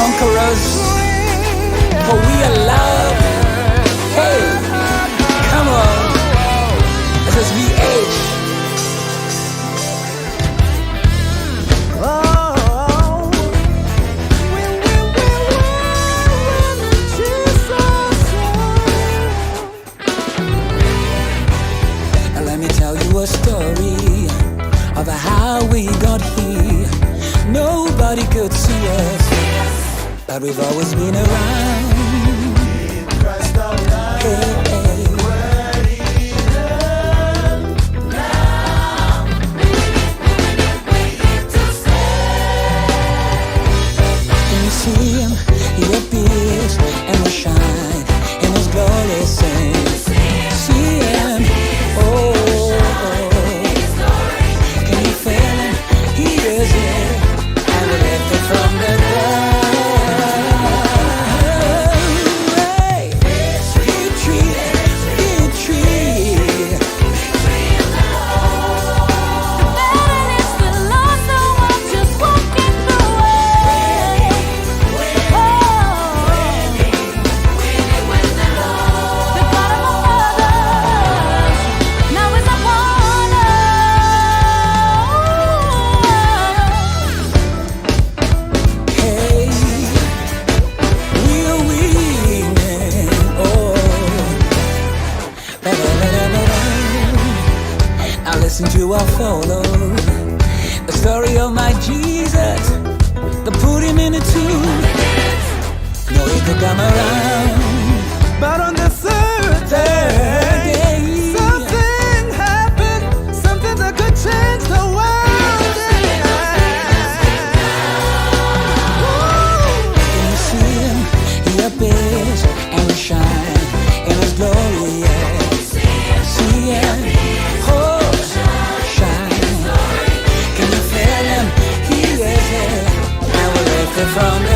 conquerors, for we are loved. Hey, come on. This is VH. And let me tell you a story of how we got here. Nobody could see us, but we've always been around. Hey, hey. Can you see him? He appears and will shine in his glory. Sing. See him? Oh. Can you feel him? He is here and will lift it from the ground. Listen to or follow the story of my Jesus. They put him in a tomb. No, he could come around, but on the third day, something happened, something that could change the world. Can you see him? He appears and will shine in his glory. See him? From the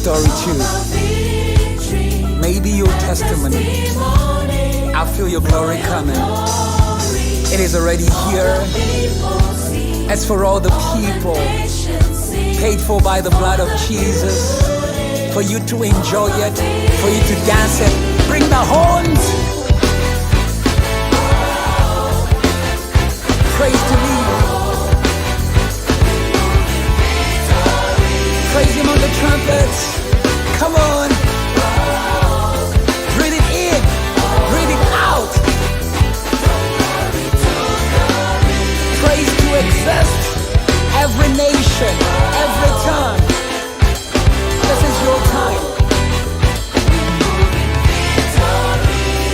story too. Maybe your testimony. I feel your glory coming. It is already here. As for all the people paid for by the blood of Jesus, for you to enjoy it, for you to dance it, bring the horns. Praise to me. Praise him on the trumpets. Come on. Breathe it in. Breathe it out. Praise to exist. Every nation, every tongue. This is your time.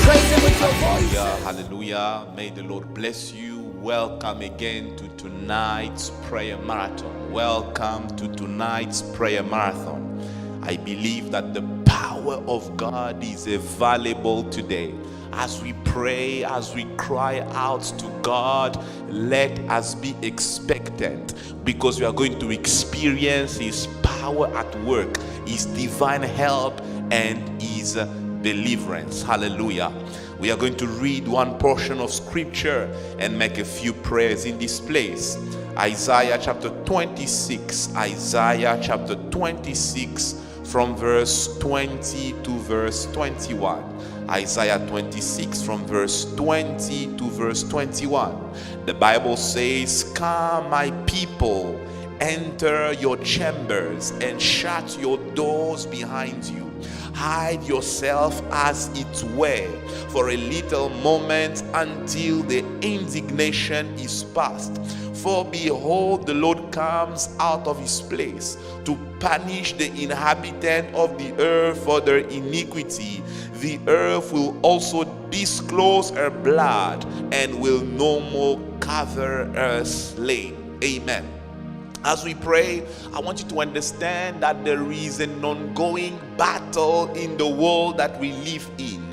Praise him with your voice. Hallelujah. May the Lord bless you. Welcome again to tonight's prayer marathon. Welcome to tonight's prayer marathon. I believe that the power of God is available today. As we pray, as we cry out to God, let us be expectant, because we are going to experience His power at work, His divine help, and His deliverance. Hallelujah. We are going to read one portion of scripture and make a few prayers in this place. Isaiah chapter 26. Isaiah chapter 26 from verse 20 to verse 21. Isaiah 26 from verse 20 to verse 21. The Bible says, "Come, my people, Enter your chambers and shut your doors behind you. Hide yourself as it were for a little moment until the indignation is past. For behold, the Lord comes out of his place to punish the inhabitant of the earth for their iniquity. The earth will also disclose her blood and will no more cover her slain. Amen. As we pray, I want you to understand that there is an ongoing battle in the world that we live in.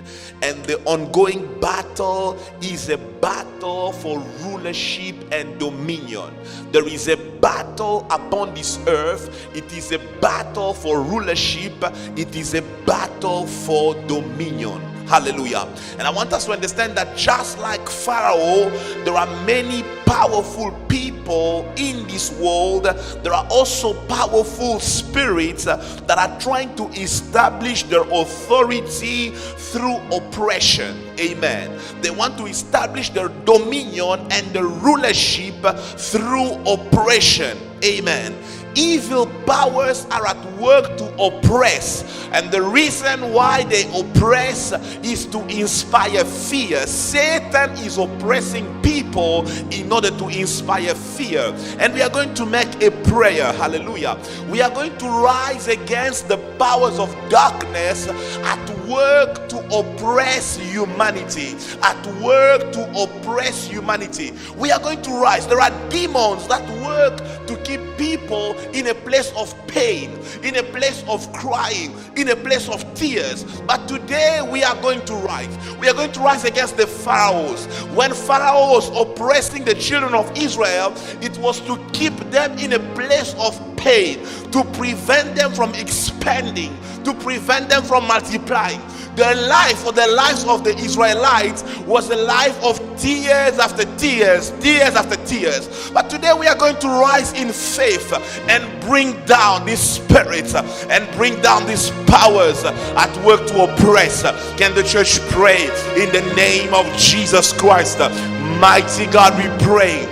And the ongoing battle is a battle for rulership and dominion. There is a battle upon this earth. It is a battle for rulership. It is a battle for dominion. Hallelujah. And I want us to understand that just like Pharaoh, there are many powerful people in this world. There are also powerful spirits that are trying to establish their authority through oppression. Amen. They want to establish their dominion and their rulership through oppression. Amen. Evil powers are at work to oppress, and the reason why they oppress is to inspire fear. Satan is oppressing people in order to inspire fear. And we are going to make a prayer. Hallelujah. We are going to rise against the powers of darkness at work to oppress humanity. At work to oppress humanity. We are going to rise. There are demons that work to keep people in a place of pain, in a place of crying, in a place of tears. But today we are going to rise. We are going to rise against the pharaohs. When Pharaoh was oppressing the children of Israel, it was to keep them in a place of pain, to prevent them from expanding, to prevent them from multiplying. Their life, or the lives of the Israelites, was a life of tears after tears, tears after tears. But today we are going to rise in faith and bring down these spirits and bring down these powers at work to oppress. Can the church pray in the name of Jesus Christ? Mighty God, we pray.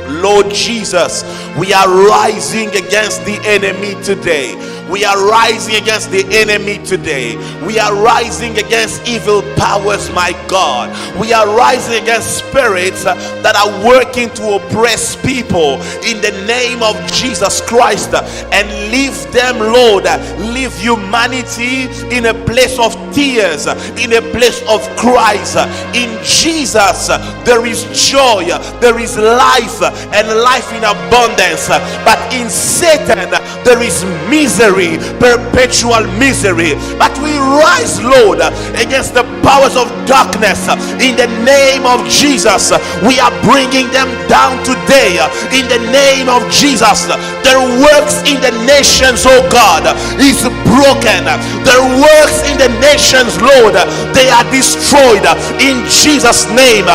Lord Jesus, we are rising against the enemy today. We are rising against the enemy today. We are rising against evil powers, my God. We are rising against spirits that are working to oppress people in the name of Jesus Christ, and leave them, Lord, leave humanity in a place of tears, in a place of cries. In Jesus there is joy, there is life, and life in abundance. But in Satan there is misery, perpetual misery. But we rise, Lord, against the powers of darkness in the name of Jesus. We are bringing them down today in the name of Jesus. Their works in the nations, oh God, is broken. Their works in the nations, Lord, they are destroyed in Jesus' name.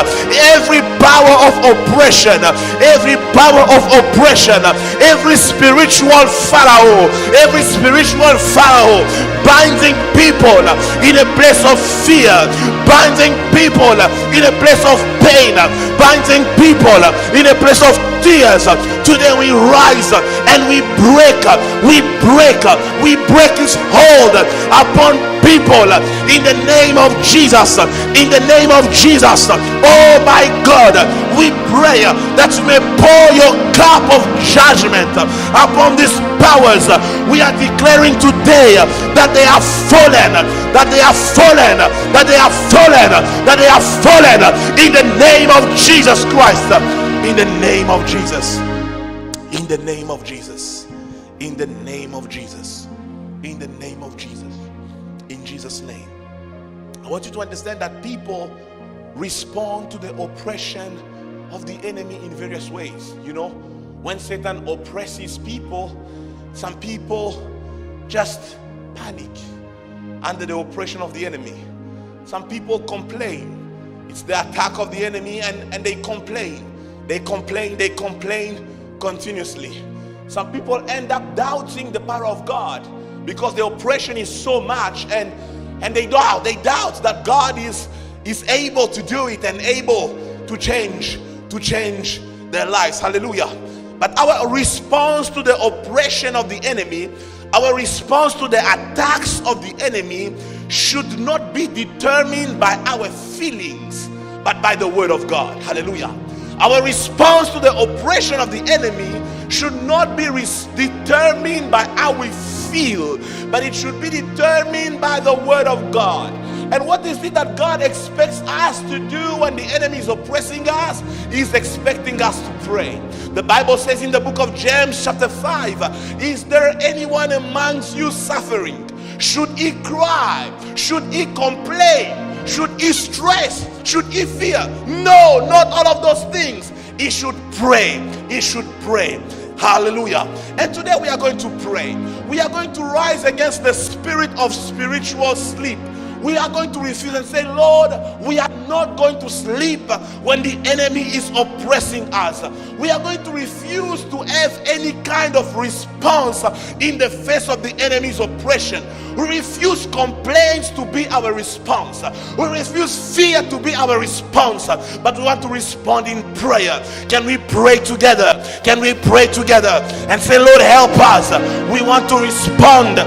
Every power of oppression, every power of oppression, every spiritual Pharaoh, every spiritual Pharaoh binding people in a place of fear, binding people in a place of pain, binding people in a place of tears. Today we rise and we break his hold upon people in the name of Jesus. In the name of Jesus, oh my God, we pray that you may pour your cup of judgment upon these powers. We are declaring today that they are fallen, that they are fallen, that they are fallen, that they are fallen in the name of Jesus Christ. In the name of Jesus. In the name of Jesus. In the name of Jesus. In the name of Jesus. In Jesus' name. I want you to understand that people respond to the oppression of the enemy in various ways. You know, when Satan oppresses people, some people just panic under the oppression of the enemy. Some people complain. It's the attack of the enemy, and they complain. They complain continuously. Some people end up doubting the power of God because the oppression is so much, and they doubt that God is able to do it and able to change their lives. Hallelujah. But our response to the oppression of the enemy, our response to the attacks of the enemy should not be determined by our feelings, but by the word of God. Hallelujah. Our response to the oppression of the enemy should not be determined by how we feel, but it should be determined by the word of God. And what is it that God expects us to do when the enemy is oppressing us? He's expecting us to pray. The Bible says in the book of James chapter 5, is there anyone amongst you suffering? Should he cry? Should he complain? Should he stress? Should he fear? No, not all of those things. He should pray. He should pray. Hallelujah. And today we are going to pray. We are going to rise against the spirit of spiritual sleep. We are going to refuse and say, Lord, we are not going to sleep when the enemy is oppressing us. We are going to refuse to have any kind of response in the face of the enemy's oppression. We refuse complaints to be our response. We refuse fear to be our response. But we want to respond in prayer. Can we pray together? Can we pray together and say, Lord, help us. We want to respond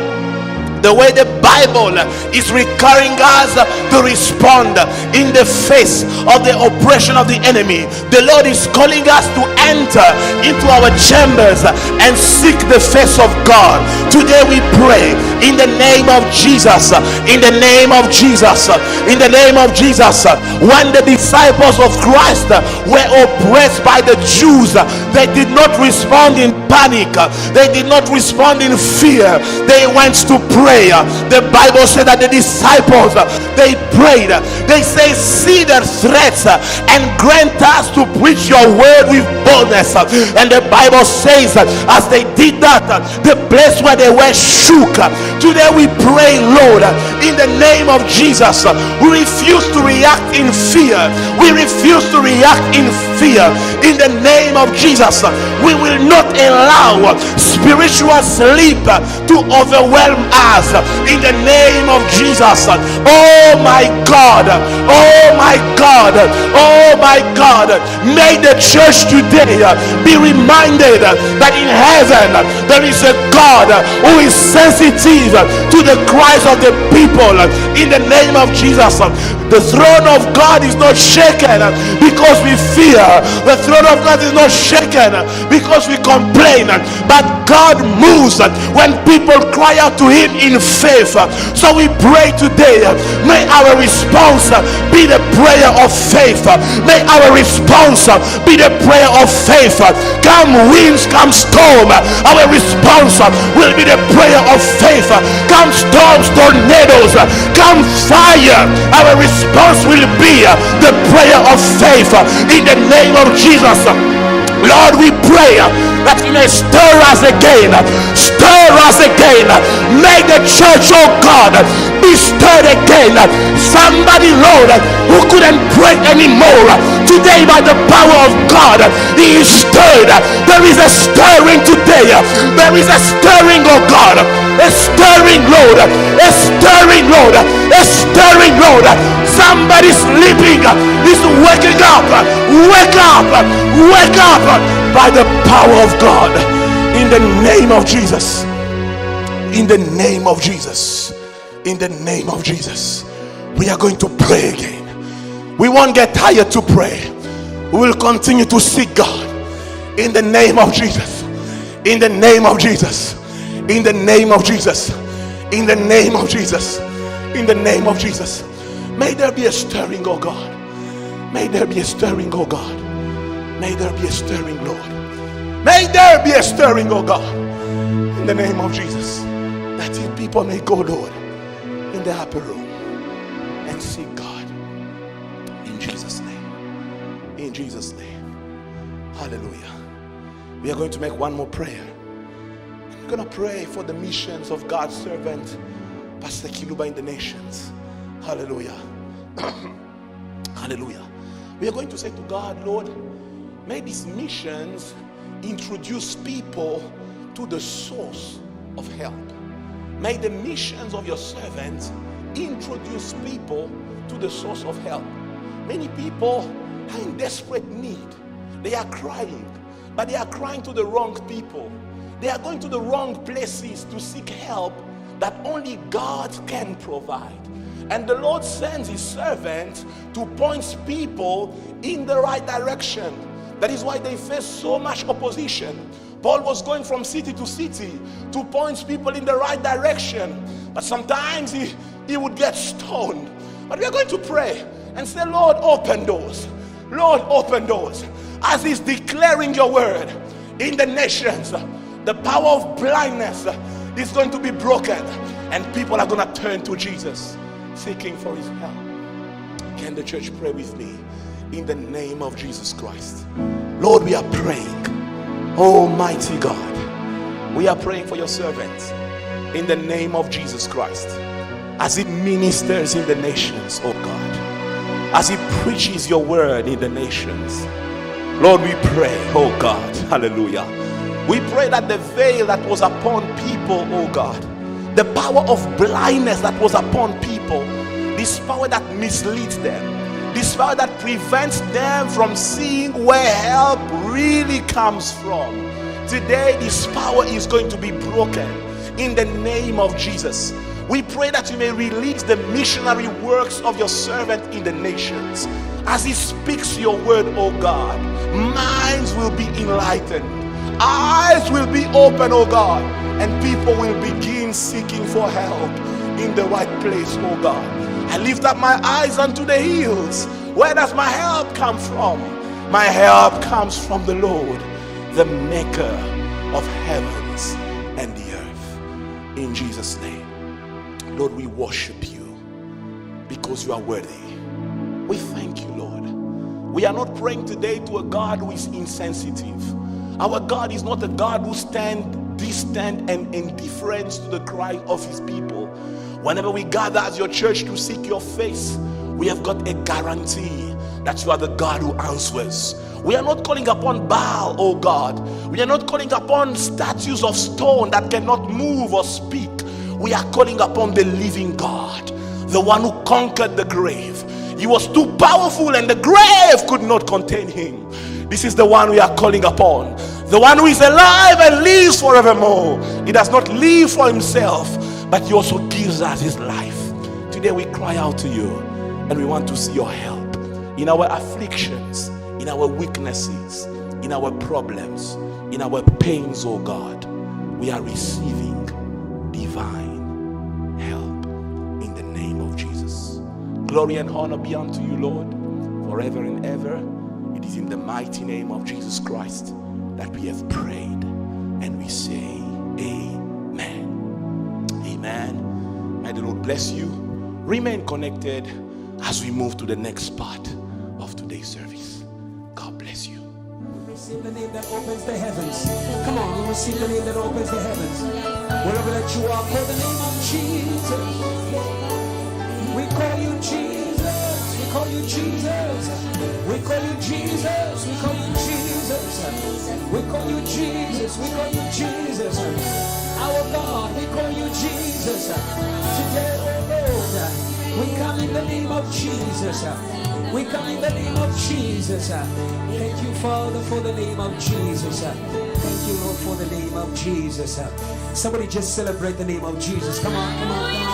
the way the Bible is requiring us to respond in the face of the oppression of the enemy. The Lord is calling us to enter into our chambers and seek the face of God. Today we pray in the name of Jesus. In the name of Jesus. In the name of Jesus. When the disciples of Christ were oppressed by the Jews, they did not respond in panic. They did not respond in fear. They went to pray. The Bible said that the disciples, they prayed. They say, see their threats and grant us to preach your word with boldness. And the Bible says, as they did that, the place where they were shook. Today we pray, Lord, in the name of Jesus. We refuse to react in fear. We refuse to react in fear. In the name of Jesus, we will not allow spiritual sleep to overwhelm us. In the name of Jesus. Oh my God. Oh my God. Oh my God. May the church today be reminded that in heaven there is a God who is sensitive to the cries of the people. In the name of Jesus. The throne of God is not shaken because we fear. The throne of God is not shaken because we complain. But God moves when people cry out to him in faith. So we pray today, may our response be the prayer of faith. May our response be the prayer of faith. Come winds, come storm, our response will be the prayer of faith. Come storms, tornadoes, come fire, our response will be the prayer of faith. In the name of Jesus, Lord, we pray that you may stir us again. Stir us again. Make the church, oh God, be stirred again. Somebody, Lord, who couldn't pray anymore, today by the power of God, he is stirred. There is a stirring today. There is a stirring, oh God. A stirring, Lord. A stirring, Lord. A stirring, Lord. Somebody sleeping is waking up. Wake up. Wake up by the power of God. In the name of Jesus. In the name of Jesus. In the name of Jesus. We are going to pray again. We won't get tired to pray. We will continue to seek God. In the name of Jesus. In the name of Jesus. In the name of Jesus. In the name of Jesus. In the name of Jesus. May there be a stirring, oh God. May there be a stirring, oh God. May there be a stirring, Lord. May there be a stirring, oh God. In the name of Jesus. That your people may go, Lord, in the upper room and seek God. In Jesus' name. In Jesus' name. Hallelujah. We are going to make one more prayer. We're going to pray for the missions of God's servant, Pastor Kiluba, in the nations. Hallelujah. Hallelujah. We are going to say to God, Lord, may these missions introduce people to the source of help. May the missions of your servants introduce people to the source of help. Many people are in desperate need. They are crying. but they are crying to the wrong people. They are going to the wrong places to seek help that only God can provide. And the Lord sends his servant to point people in the right direction. That is why they face so much opposition. Paul was going from city to city to point people in the right direction. But sometimes he would get stoned. But we are going to pray and say, Lord, open doors. Lord, open doors. As he's declaring your word in the nations, the power of blindness is going to be broken. And people are going to turn to Jesus, seeking for his help. Can the church pray with me? In the name of Jesus Christ. Lord, we are praying. Almighty God, we are praying for your servant in the name of Jesus Christ. As he ministers in the nations, oh God. As he preaches your word in the nations. Lord, we pray, oh God, hallelujah. We pray that the veil that was upon people, oh God, the power of blindness that was upon people, this power that misleads them, this power that prevents them from seeing where help really comes from. Today, this power is going to be broken in the name of Jesus. We pray that you may release the missionary works of your servant in the nations. As he speaks your word, oh God, minds will be enlightened, eyes will be open, oh God, and people will begin seeking for help in the right place, oh God. I lift up my eyes unto the hills. Where does my help come from? My help comes from the Lord, the maker of heavens and the earth. In Jesus' name. Lord, we worship you because you are worthy. We thank you, Lord. We are not praying today to a God who is insensitive. Our God is not a God who stands distant and indifferent to the cry of his people. Whenever we gather as your church to seek your face, we have got a guarantee that you are the God who answers. We are not calling upon Baal, oh God. We are not calling upon statues of stone that cannot move or speak. We are calling upon the living God, the one who conquered the grave. He was too powerful and the grave could not contain him. This is the one we are calling upon, the one who is alive and lives forevermore. He does not live for himself, but he also gives us his life. Today we cry out to you and we want to see your help in our afflictions, in our weaknesses, in our problems, in our pains, oh God. We are receiving divine help in the name of Jesus. Glory and honor be unto you, Lord, forever and ever. It is in the mighty name of Jesus Christ that we have prayed, and we say amen. Amen. May the Lord bless you. Remain connected as we move to the next part of today's service. God bless you. We receive the name that opens the heavens. Come on, we receive the name that opens the heavens. Wherever that you are, call the name of Jesus. We call you Jesus. We call you Jesus. We call you Jesus. We call you Jesus. We call you Jesus. We call you Jesus. Our God, we call you Jesus. Today, oh Lord, we come in the name of Jesus. We come in the name of Jesus. Thank you, Father, for the name of Jesus. Thank you, Lord, for the name of Jesus. Somebody just celebrate the name of Jesus. Come on, come on, come on.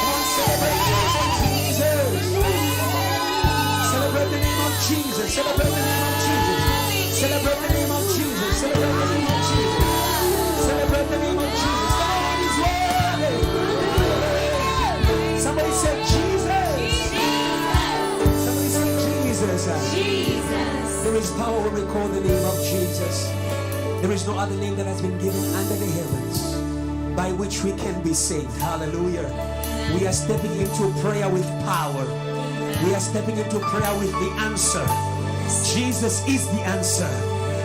Come on, celebrate Jesus. Celebrate the name of Jesus. Celebrate the name of Jesus. Celebrate the name of Jesus. Celebrate the name of Jesus. Celebrate the name of Jesus. Come on, he's worthy. Somebody said Jesus. Somebody say Jesus. Jesus. There is power when we call the name of Jesus. There is no other name that has been given under the heavens by which we can be saved. Hallelujah. We are stepping into prayer with power. We are stepping into prayer with the answer. Jesus is the answer.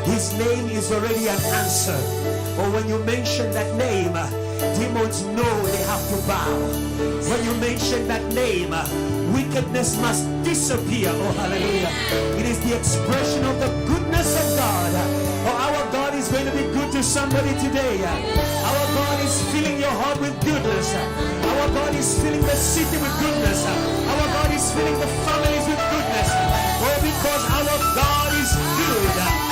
His name is already an answer. Or when you mention that name, demons know they have to bow. When you mention that name, wickedness must disappear. Oh, hallelujah. It is the expression of the goodness of God. Oh, our God is going to be good to somebody today. Our God is filling your heart with goodness. Our God is filling the city with goodness. Our God is filling the families with goodness. Oh, because our God is good.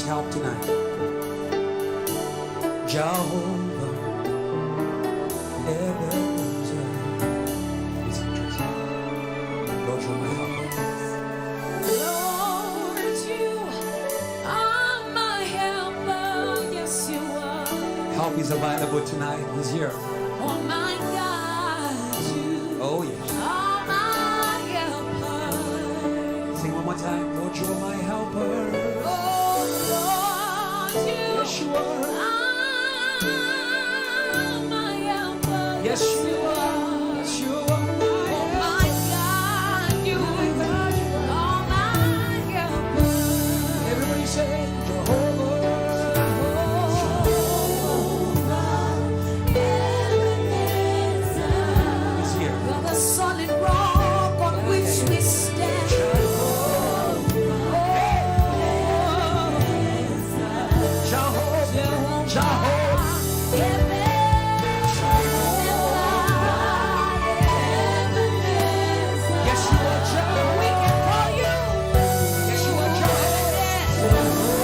help tonight. Jehovah, Ebenezer. Listen, Tracy. Lord, you're my helper. Lord, you are my helper. Yes, you are. Help is available tonight. He's here. Oh my God, you Oh, yeah. are my helper. Sing one more time. Lord, you're my helper. Oh Lord, you Yes, you are. are my helper. Yes, you are. Yes, you are. Oh my God, you are my helper. Everybody say, Jehovah. He's here. You're the solid rock on which we stand. Jehovah. Jehovah. Yes, you are Jehovah. We can call you. Yes, you are Jehovah.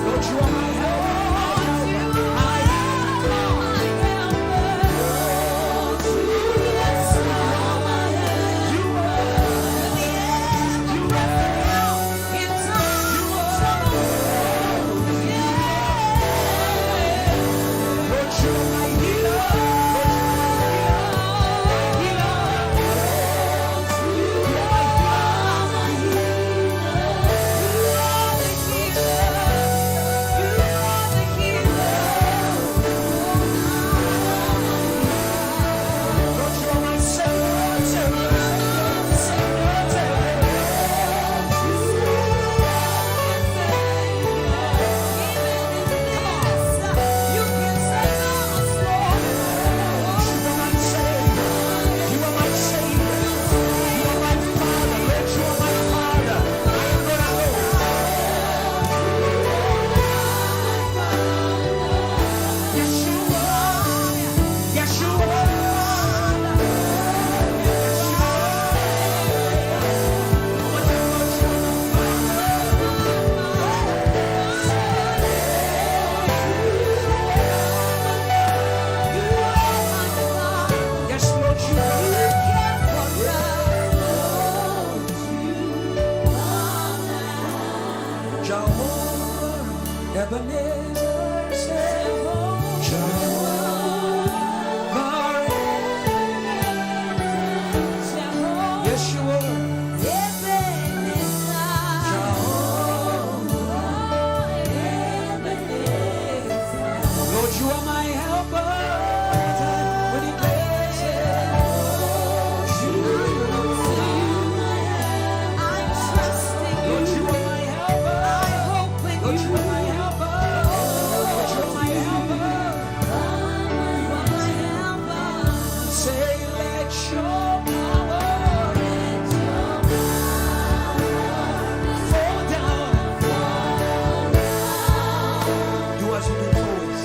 Lord, you are my Ebenezer, say, Jehovah, yes, you are. Lord, you are my helper. When he plays Lord, you are my helper. Lord, you are my helper. Lord, you are my helper. Say, let your power fall down. Do as you do always.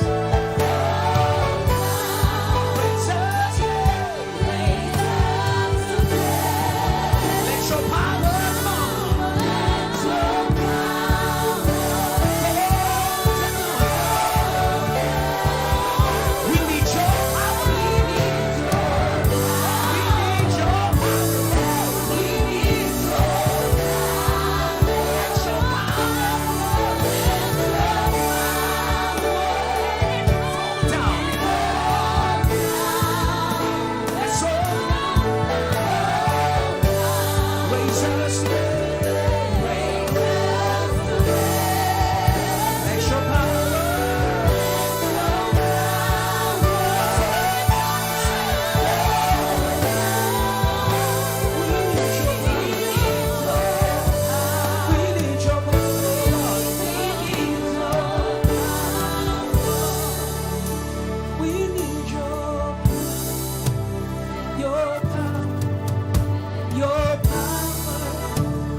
Raise us, let your power we need your power. We need your power. Let your power down. Let's all raise us. Let your power. We need your power. We need your power. Your power.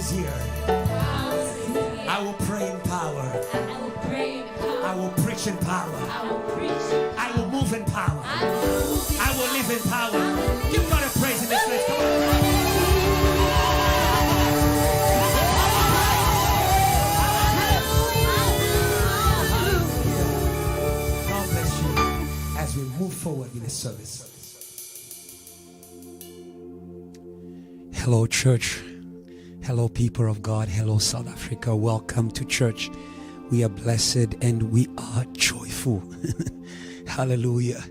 is here. I will pray in power. I will preach in power. I will move in power. I will live in power. You've got to praise in this place. Come on. God bless you as we move forward in this service. Hello, church. Hello, people of God. Hello, South Africa. Welcome to church. We are blessed and we are joyful. Hallelujah.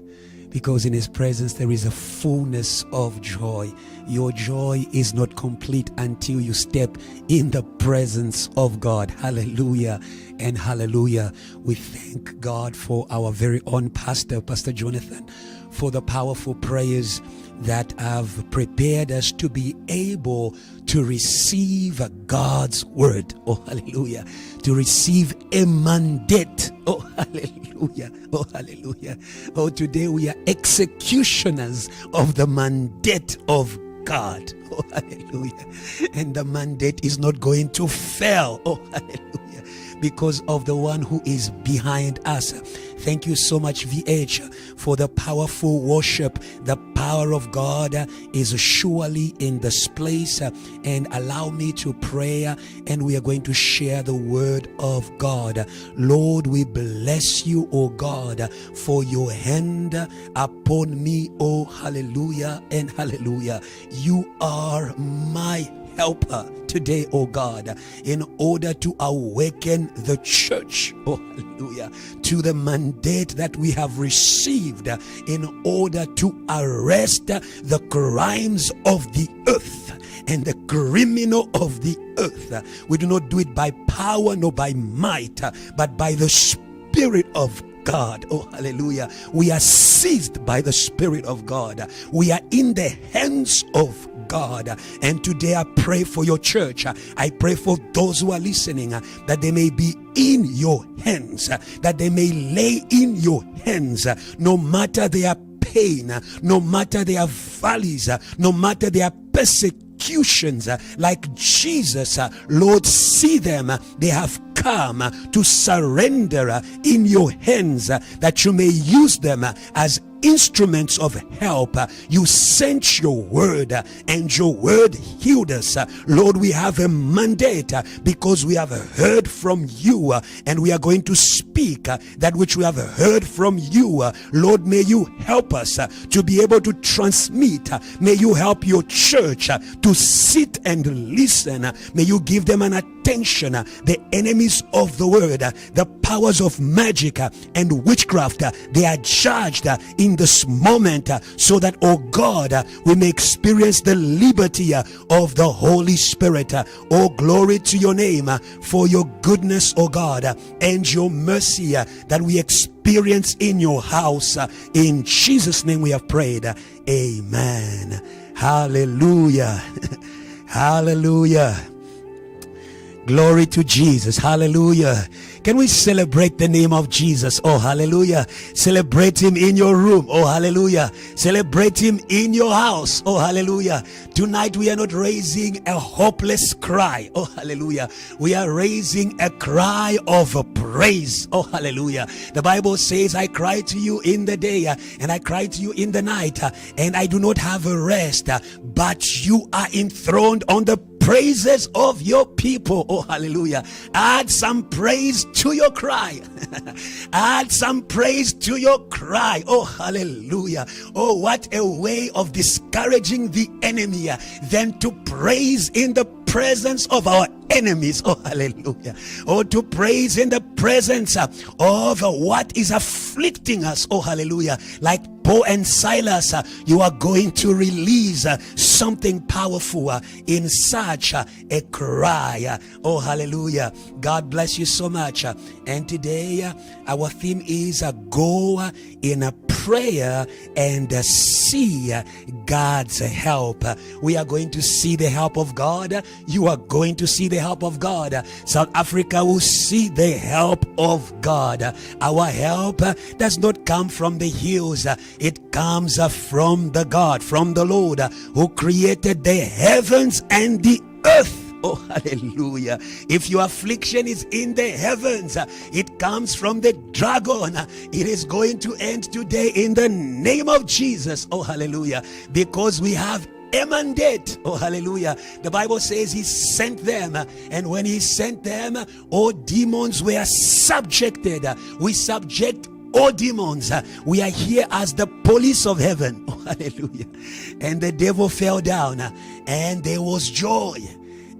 Because in His presence there is a fullness of joy. Your joy is not complete until you step in the presence of God. Hallelujah and hallelujah. We thank God for our very own pastor, Pastor Jonathan, for the powerful prayers that have prepared us to be able to receive God's word. Oh, hallelujah. To receive a mandate. Oh, hallelujah. Oh, hallelujah. Oh, today we are executioners of the mandate of God. Oh, hallelujah. And the mandate is not going to fail. Oh, hallelujah. Because of the one who is behind us. Thank you so much, VH, for the powerful worship. The power of God is surely in this place. And allow me to pray, and we are going to share the word of God. Lord, we bless you, O God, for your hand upon me. Oh, hallelujah and hallelujah. You are my helper today, oh God, in order to awaken the church, oh hallelujah, to the mandate that we have received in order to arrest the crimes of the earth and the criminal of the earth. We do not do it by power nor by might, but by the Spirit of God. Oh hallelujah. We are seized by the Spirit of God. We are in the hands of God. And today I pray for your church. I pray for those who are listening, that they may be in your hands, that they may lay in your hands, no matter their pain, no matter their valleys, no matter their persecutions. Like Jesus, Lord, see them. They have come to surrender in your hands, that you may use them as instruments of help. You sent your word, and your word healed us. Lord, we have a mandate because we have heard from you, and we are going to speak that which we have heard from you. Lord, may you help us to be able to transmit. May you help your church to sit and listen. May you give them an attention. The enemies of the word, the powers of magic and witchcraft, they are judged in this moment, so that, oh God, we may experience the liberty of the Holy Spirit. Oh, glory to your name for your goodness, oh God, and your mercy that we experience in your house. In Jesus' name we have prayed. Amen. Hallelujah. Hallelujah. Glory to Jesus. Hallelujah. Can we celebrate the name of Jesus? Oh, hallelujah. Celebrate him in your room. Oh, hallelujah. Celebrate him in your house. Oh, hallelujah. Tonight we are not raising a hopeless cry. Oh, hallelujah. We are raising a cry of praise. Oh, hallelujah. The Bible says, I cry to you in the day and I cry to you in the night, and I do not have a rest, but you are enthroned on the praises of your people. Oh, hallelujah. Add some praise to your cry. Add some praise to your cry. Oh, hallelujah. Oh, what a way of discouraging the enemy than to praise in the presence of our enemies. Oh, hallelujah. Oh, to praise in the presence of what is afflicting us. Oh, hallelujah. Like Paul and Silas, you are going to release something powerful in such a cry. Oh, hallelujah. God bless you so much. And today our theme is go in a prayer and see God's help. We are going to see the help of God. You are going to see the help of God. South Africa will see the help of God. Our help does not come from the hills. It comes from the God, from the Lord who created the heavens and the earth. Oh, hallelujah. If your affliction is in the heavens, it comes from the dragon. It is going to end today in the name of Jesus. Oh, hallelujah. Because we have a mandate. Oh, hallelujah. The Bible says he sent them, and when he sent them, all demons were subjected. We subject all demons. We are here as the police of heaven. Oh, hallelujah. And the devil fell down, and there was joy.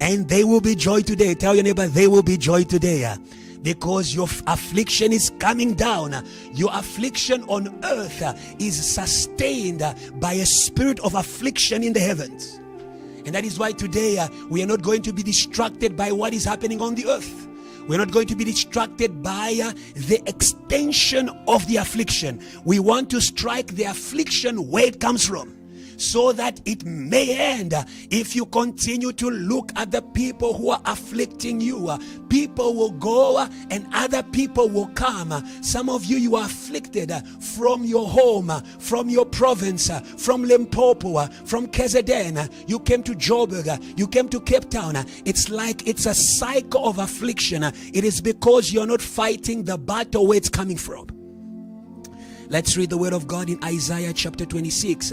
And there will be joy today. Tell your neighbor, there will be joy today. Because your affliction is coming down. Your affliction on earth is sustained by a spirit of affliction in the heavens. And that is why today we are not going to be distracted by what is happening on the earth. We're not going to be distracted by the extension of the affliction. We want to strike the affliction where it comes from, so that it may end. If you continue to look at the people who are afflicting you, people will go and other people will come. Some of you, you are afflicted from your home, from your province, from Limpopo, from KZN. You came to Joburg, you came to Cape Town. It's like it's a cycle of affliction. It is because you're not fighting the battle where it's coming from. Let's read the word of God in Isaiah chapter 26.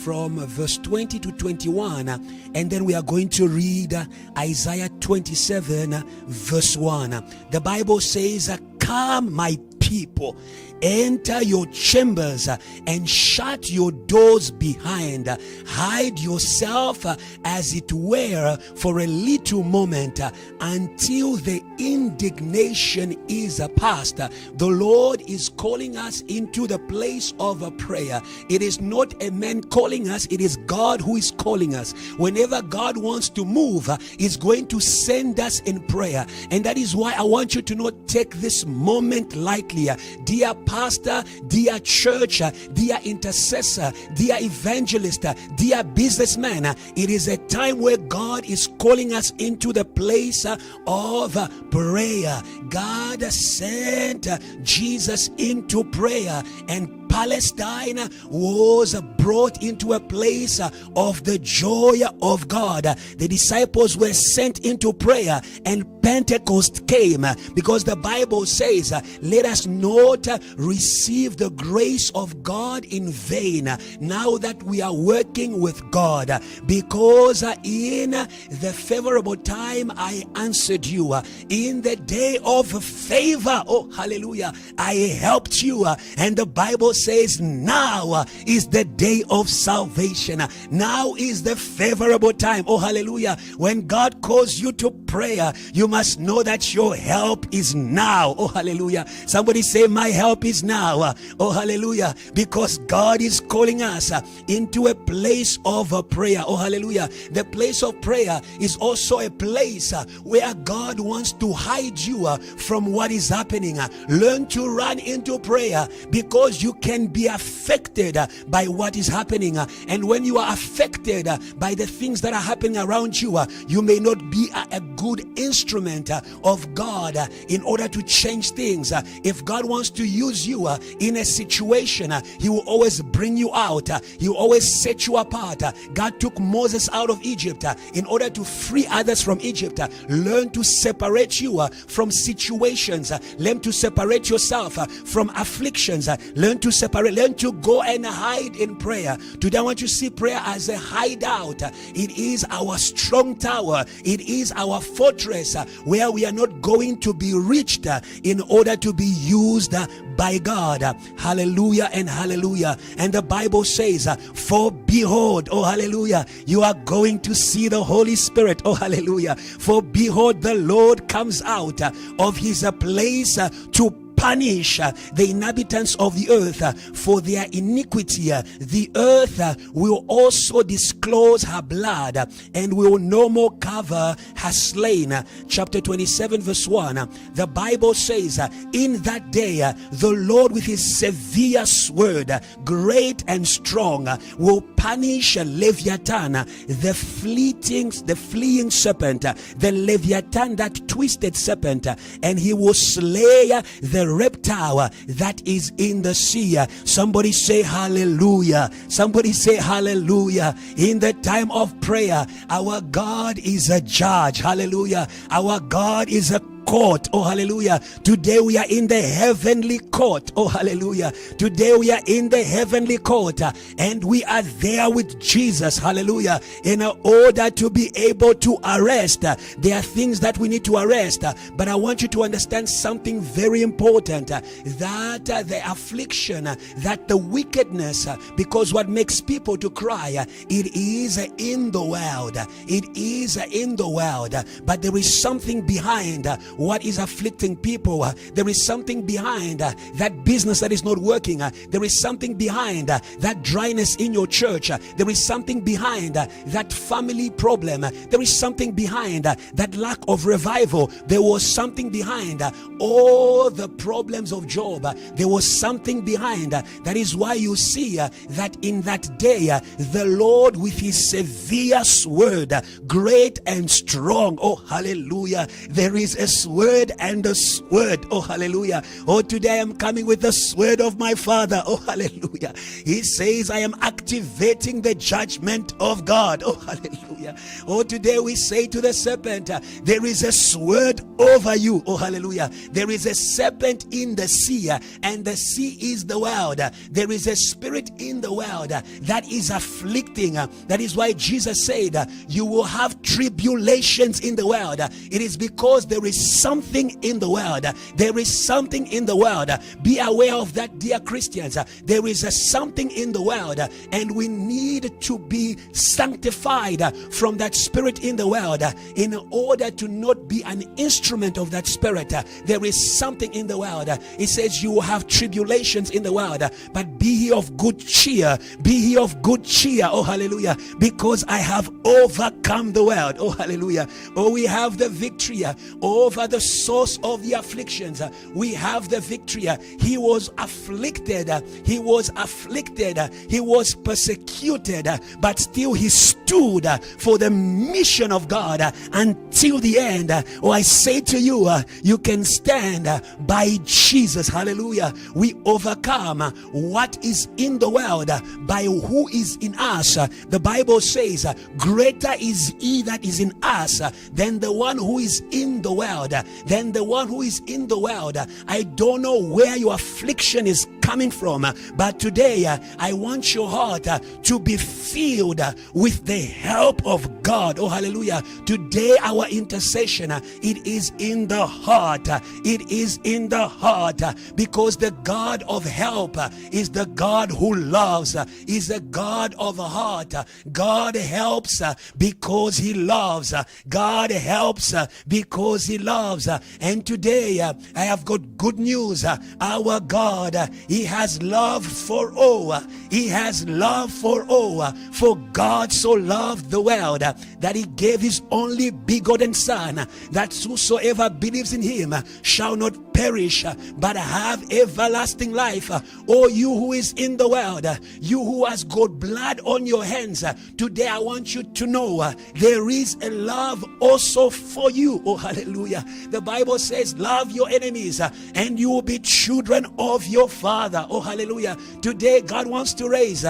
From verse 20 to 21, and then we are going to read Isaiah 27 verse 1. The Bible says, "Come, my people, enter your chambers and shut your doors behind. Hide yourself as it were for a little moment until the indignation is past." The Lord is calling us into the place of a prayer. It is not a man calling us, it is God who is calling us. Whenever God wants to move, He's going to send us in prayer. And that is why I want you to not take this moment lightly. Dear pastor, dear church, dear intercessor, dear evangelist, dear businessman, it is a time where God is calling us into the place of prayer. God sent Jesus into prayer, and Palestine was brought into a place of the joy of God. The disciples were sent into prayer, and Pentecost came, because the Bible says, "Let us not receive the grace of God in vain, now that we are working with God, because in the favorable time I answered you, in the day of favor, oh hallelujah, I helped you." And the Bible says, now is the day of salvation. Now is the favorable time. Oh hallelujah. When God calls you to prayer, you must know that your help is now. Oh hallelujah. Somebody say, my help is now. Oh hallelujah. Because God is calling us into a place of prayer. Oh hallelujah. The place of prayer is also a place where God wants to hide you from what is happening. Learn to run into prayer, because you can be affected by what is happening. And when you are affected by the things that are happening around you, you may not be a good instrument of God in order to change things. If God wants to use you in a situation, He will always bring you out. He will always set you apart. God took Moses out of Egypt in order to free others from Egypt. Learn to separate you from situations. Learn to separate yourself from afflictions. Learn to separate. Learn to go and hide in prayer. Today I want you to see prayer as a hideout. It is our strong tower. It is our fortress where we are not going to be reached in order to be used by God. Hallelujah and hallelujah. And the Bible says, for behold, oh hallelujah, you are going to see the Holy Spirit. Oh hallelujah. For behold, the Lord comes out of His place to punish the inhabitants of the earth for their iniquity. The earth will also disclose her blood, and will no more cover her slain. Chapter 27 verse 1. The Bible says, in that day the Lord with His severe sword, great and strong, will punish Leviathan, the fleeing serpent, the Leviathan, that twisted serpent, and He will slay the reptile that is in the sea. Somebody say hallelujah. Somebody say hallelujah. In the time of prayer, our God is a judge. Hallelujah. Our God is a court. Oh, hallelujah. Today we are in the heavenly court. Oh, hallelujah. Today we are in the heavenly court, and we are there with Jesus. Hallelujah. In order to be able to arrest, there are things that we need to arrest, but I want you to understand something very important, that the affliction, that the wickedness, because what makes people to cry, it is in the world. It is in the world, but there is something behind what is afflicting people. There is something behind that business that is not working. There is something behind that dryness in your church. There is something behind that family problem. There is something behind that lack of revival. There was something behind all the problems of Job. There was something behind. That is why you see that in that day, the Lord with his severe word, great and strong. Oh, hallelujah. There is a sword and a sword. Oh, hallelujah. Oh, today I am coming with the sword of my Father. Oh, hallelujah. He says I am activating the judgment of God. Oh, hallelujah. Oh, today we say to the serpent, there is a sword over you. Oh, hallelujah. There is a serpent in the sea, and the sea is the world. There is a spirit in the world that is afflicting. That is why Jesus said, you will have tribulations in the world. It is because there is something in the world. There is something in the world. Be aware of that, dear Christians. There is a something in the world, and we need to be sanctified from that spirit in the world in order to not be an instrument of that spirit. There is something in the world. It says you will have tribulations in the world, but be ye of good cheer. Be ye of good cheer. Oh, hallelujah. Because I have overcome the world. Oh, hallelujah. Oh, we have the victory over the source of the afflictions. We have the victory. He was afflicted. He was afflicted. He was persecuted, but still he stood for the mission of God until the end. Oh, I say to you, you can stand by Jesus. Hallelujah. We overcome what is in the world by who is in us. The Bible says, greater is he that is in us than the one who is in the world. Than the one who is in the world. I don't know where your affliction is coming from, but today I want your heart to be filled with the help of God. Oh, hallelujah. Today our intercession, it is in the heart. It is in the heart, because the God of help is the God who loves, is the God of heart. God helps because he loves. God helps because he loves. And today I have got good news. Our God, he has love for all. He has love for all. For God so loved the world that he gave his only begotten Son, that whosoever believes in him shall not perish but have everlasting life. Oh, you who is in the world, you who has got blood on your hands, today I want you to know there is a love also for you. Oh, hallelujah. The Bible says, love your enemies and you will be children of your Father. Oh, hallelujah. Today God wants to raise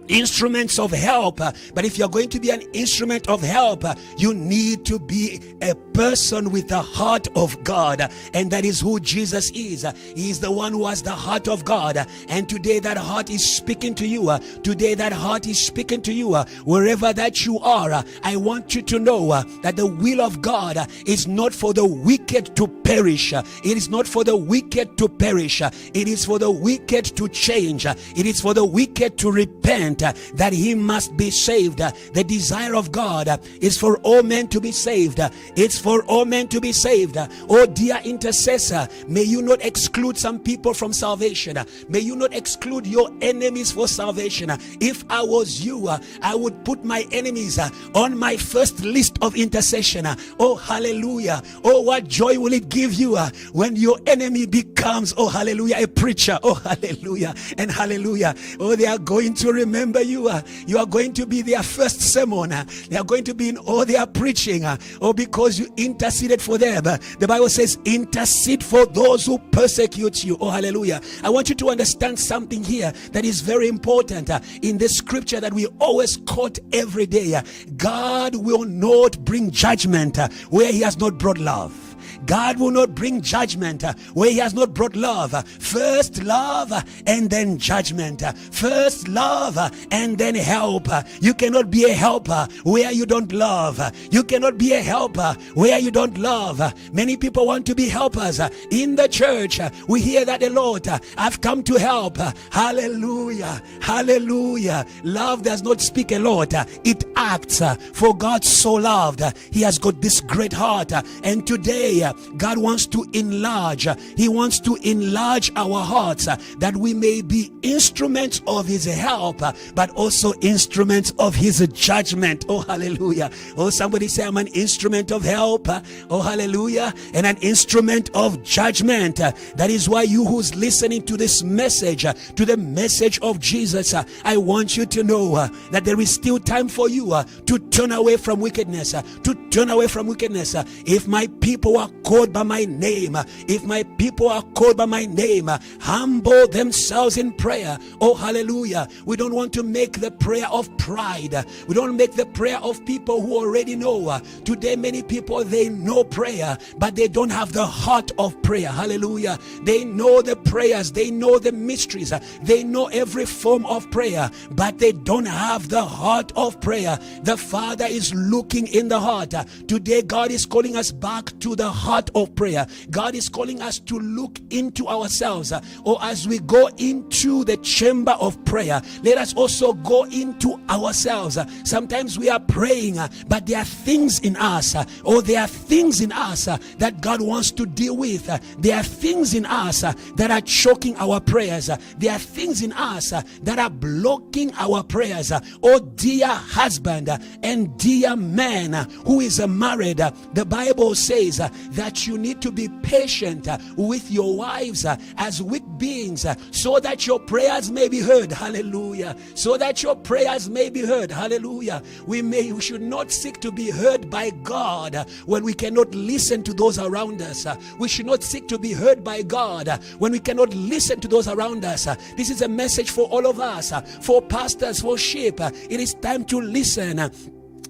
instruments of help, but if you're going to be an instrument of help, you need to be a person with the heart of God, and that is who Jesus is. He is the one who has the heart of God, and today that heart is speaking to you. Today that heart is speaking to you. Wherever that you are, I want you to know that the will of God is not for the wicked to perish. It is not for the wicked to perish. It is for the wicked to change. It is for the wicked to repent, that he must be saved. The desire of God is for all men to be saved. It's for all men to be saved. Oh, dear intercessor, may you not exclude some people from salvation. May you not exclude your enemies for salvation. If I was you, I would put my enemies on my first list of intercession. Oh, hallelujah. Oh, what joy will it give you when your enemy becomes, oh, hallelujah, a preacher. Oh, hallelujah and hallelujah. Oh, they are going to remember remember you. You are going to be their first sermon. They are going to be in all their preaching. Or because you interceded for them. The Bible says, intercede for those who persecute you. Oh, hallelujah. I want you to understand something here that is very important in this scripture that we always quote every day. God will not bring judgment where he has not brought love. God will not bring judgment where he has not brought love. First love and then judgment. First love and then help. You cannot be a helper where you don't love. You cannot be a helper where you don't love. Many people want to be helpers in the church. We hear that a lot. I've come to help. Hallelujah. Hallelujah. Love does not speak a lot. It acts. For God so loved. He has got this great heart. And today God wants to enlarge. He wants to enlarge our hearts that we may be instruments of his help, but also instruments of his judgment. Oh, hallelujah. Oh, somebody say, I'm an instrument of help. Oh, hallelujah. And an instrument of judgment. That is why you who's listening to this message, to the message of Jesus, I want you to know that there is still time for you to turn away from wickedness, to turn away from wickedness. If my people are called by my name, if my people are called by my name, humble themselves in prayer. Oh, hallelujah. We don't want to make the prayer of pride. We don't make the prayer of people who already know. Today many people, they know prayer, but they don't have the heart of prayer. Hallelujah. They know the prayers, they know the mysteries, they know every form of prayer, but they don't have the heart of prayer. The Father is looking in the heart. Today God is calling us back to the heart of prayer. God is calling us to look into ourselves, or as we go into the chamber of prayer, let us also go into ourselves. Sometimes we are praying, but there are things in us, or there are things in us that God wants to deal with. There are things in us that are choking our prayers. There are things in us that are blocking our prayers. Oh, dear husband and dear man who is married, the Bible says that you need to be patient with your wives as weak beings, so that your prayers may be heard. Hallelujah. So that your prayers may be heard. Hallelujah. We should not seek to be heard by God when we cannot listen to those around us. We should not seek to be heard by God when we cannot listen to those around us. This is a message for all of us, for pastors, for sheep. It is time to listen.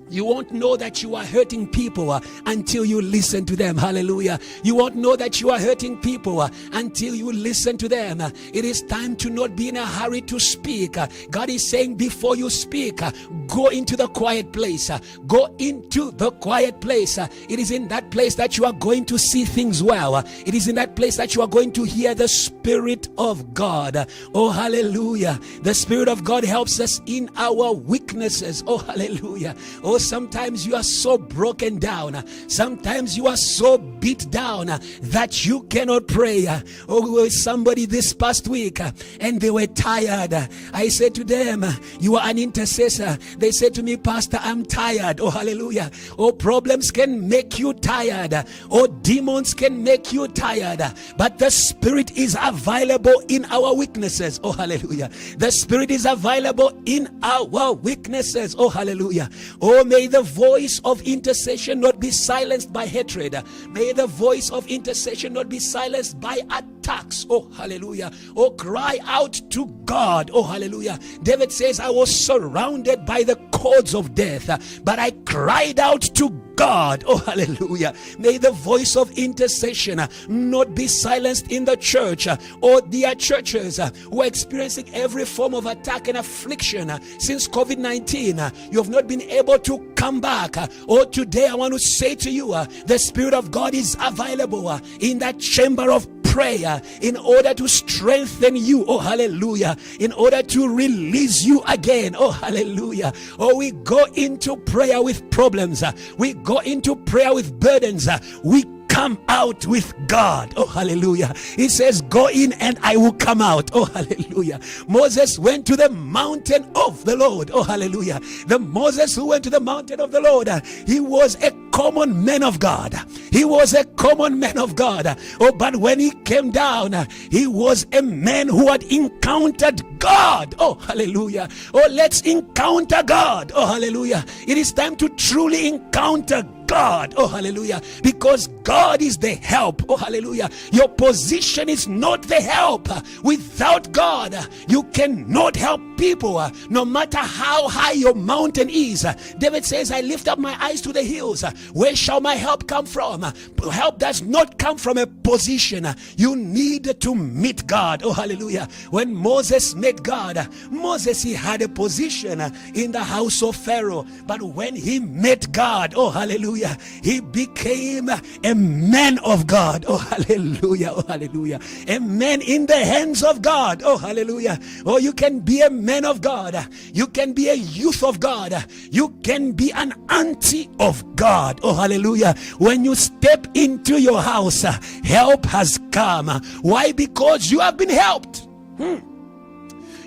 You won't know that you are hurting people until you listen to them. Hallelujah. You won't know that you are hurting people until you listen to them. It is time to not be in a hurry to speak. God is saying, before you speak, go into the quiet place. Go into the quiet place. It is in that place that you are going to see things well. It is in that place that you are going to hear the Spirit of God. Oh, hallelujah. The Spirit of God helps us in our weaknesses. Oh, hallelujah. Oh, sometimes you are so broken down. Sometimes you are so beat down that you cannot pray. Oh, somebody this past week, and they were tired. I said to them, you are an intercessor. They said to me, Pastor, I'm tired. Oh, hallelujah. Oh, problems can make you tired. Oh, demons can make you tired. But the Spirit is available in our weaknesses. Oh, hallelujah. The Spirit is available in our weaknesses. Oh, hallelujah. Oh, may the voice of intercession not be silenced by hatred. May the voice of intercession not be silenced by attacks. Oh, hallelujah. Oh, cry out to God. Oh, hallelujah. David says, I was surrounded by the cords of death, but I cried out to God. Oh, hallelujah. May the voice of intercession not be silenced in the church or their churches who are experiencing every form of attack and affliction since COVID-19. You have not been able to come back. Oh, today I want to say to you, the Spirit of God is available in that chamber of prayer in order to strengthen you. Oh, hallelujah. In order to release you again. Oh, hallelujah. Oh, we go into prayer with problems. We go into prayer with burdens. We come out with God. Oh, hallelujah. He says, go in and I will come out. Oh, hallelujah. Moses went to the mountain of the Lord. Oh, hallelujah. The Moses who went to the mountain of the Lord, he was a common man of God. He was a common man of God. Oh, but when he came down, he was a man who had encountered God. Oh, hallelujah. Oh, let's encounter God. Oh, hallelujah. It is time to truly encounter God. Oh, hallelujah. Because God is the help. Oh, hallelujah. Your position is not the help. Without God, you cannot help people, no matter how high your mountain is. David says, I lift up my eyes to the hills. Where shall my help come from? Help does not come from a position. You need to meet God. Oh, hallelujah. When Moses met God, Moses, he had a position in the house of Pharaoh. But when he met God, oh, hallelujah, he became a man of God. Oh, hallelujah. Oh, hallelujah. A man in the hands of God. Oh, hallelujah. Oh, you can be a man of God. You can be a youth of God. You can be an auntie of God. Oh, hallelujah. When you step into your house, help has come. Why? Because you have been helped.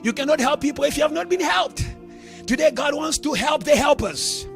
You cannot help people if you have not been helped. Today, God wants to help the helpers.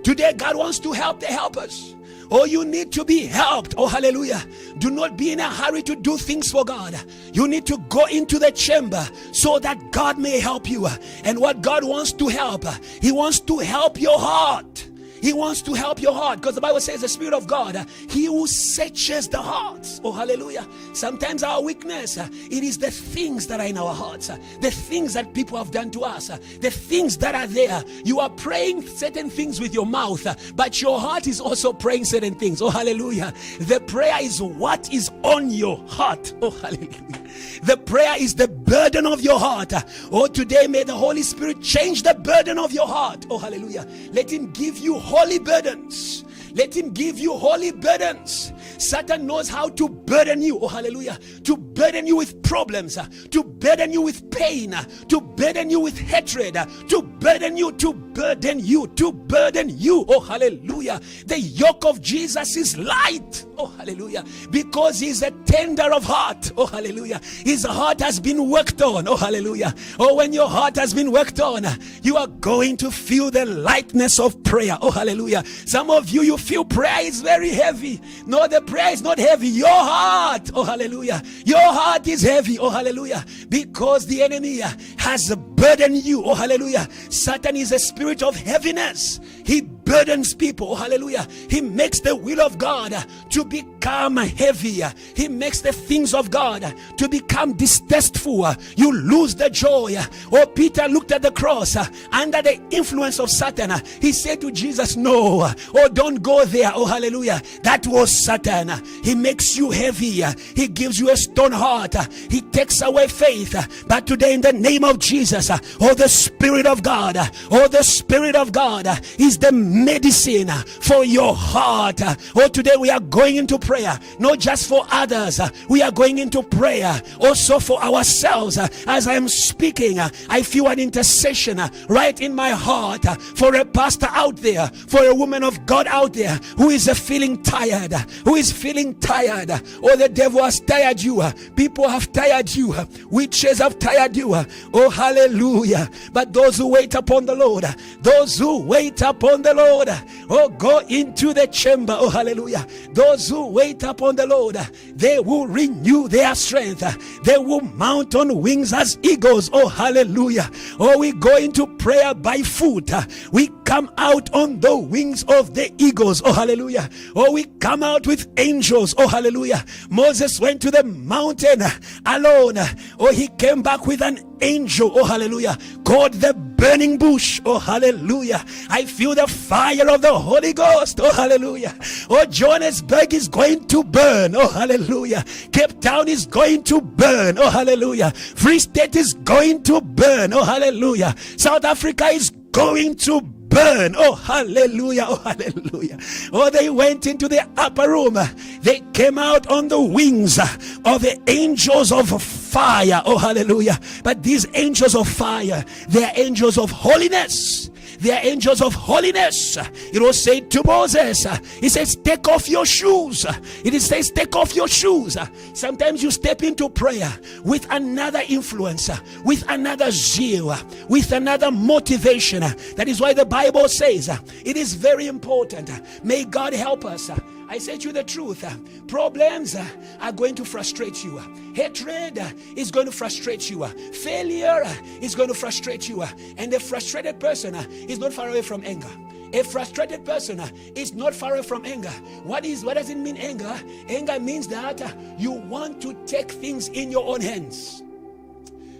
Today, God wants to help the helpers. Oh, you need to be helped. Oh, hallelujah. Do not be in a hurry to do things for God. You need to go into the chamber so that God may help you. And what God wants to help, He wants to help your heart. He wants to help your heart, because the Bible says the Spirit of God, He who searches the hearts. Oh, hallelujah. Sometimes our weakness, it is the things that are in our hearts, the things that people have done to us, the things that are there. You are praying certain things with your mouth, but your heart is also praying certain things. Oh, hallelujah. The prayer is what is on your heart. Oh, hallelujah. The prayer is the burden of your heart. Oh, today may the Holy Spirit change the burden of your heart. Oh, hallelujah. Let Him give you holy burdens. Let Him give you holy burdens. Satan knows how to burden you. Oh, hallelujah. To burden you with problems, to burden you with pain, to burden you with hatred, to burden you, to burden you, to burden you. Oh, hallelujah. The yoke of Jesus is light. Oh, hallelujah. Because He's a tender of heart. Oh, hallelujah. His heart has been worked on. Oh, hallelujah. Oh, when your heart has been worked on, you are going to feel the lightness of prayer. Oh, hallelujah. Some of you, you feel prayer is very heavy. No, the prayer is not heavy. Your heart, oh, hallelujah. Your heart is heavy. Oh, hallelujah. Because the enemy has burdened you. Oh, hallelujah. Satan is a spirit of heaviness. He burdens people. Oh, hallelujah. He makes the will of God to become heavier. He makes the things of God to become distasteful. You lose the joy. Oh, Peter looked at the cross under the influence of Satan. He said to Jesus, no, oh, don't go there. Oh, hallelujah. That was Satan. He makes you heavy. He gives you a stone heart. He takes away faith. But today, in the name of Jesus, oh, the Spirit of God, oh, the Spirit of God is the medicine for your heart. Oh, today we are going into prayer, not just for others. We are going into prayer also for ourselves. As I am speaking, I feel an intercession right in my heart for a pastor out there, for a woman of God out there who is feeling tired, who is feeling tired. Oh, the devil has tired you. People have tired you. Witches have tired you. Oh, hallelujah. But those who wait upon the Lord, those who wait upon the Lord, oh, go into the chamber. Oh, hallelujah. Those who wait upon the Lord, they will renew their strength. They will mount on wings as eagles. Oh, hallelujah. Oh, we go into prayer by foot. We come out on the wings of the eagles. Oh, hallelujah. Oh, we come out with angels. Oh, hallelujah. Moses went to the mountain alone. Oh, he came back with an angel. Oh, hallelujah. Called the burning bush. Oh, hallelujah. I feel the fire of the Holy Ghost. Oh, hallelujah. Oh, Johannesburg is going to burn. Oh, hallelujah. Cape Town is going to burn. Oh, hallelujah. Free State is going to burn. Oh, hallelujah. South Africa is going to burn. Oh, hallelujah. Oh, hallelujah. Oh, they went into the upper room. They came out on the wings of the angels of fire. Oh, hallelujah. But these angels of fire, they are angels of holiness. They are angels of holiness. It was said to Moses, he says, take off your shoes. It says, take off your shoes. Sometimes you step into prayer with another influence, with another zeal, with another motivation. That is why the Bible says it is very important. May God help us. I say to you the truth, problems are going to frustrate you. Hatred is going to frustrate you. Failure is going to frustrate you. And a frustrated person is not far away from anger. A frustrated person is not far away from anger. What does it mean, anger? Anger means that you want to take things in your own hands.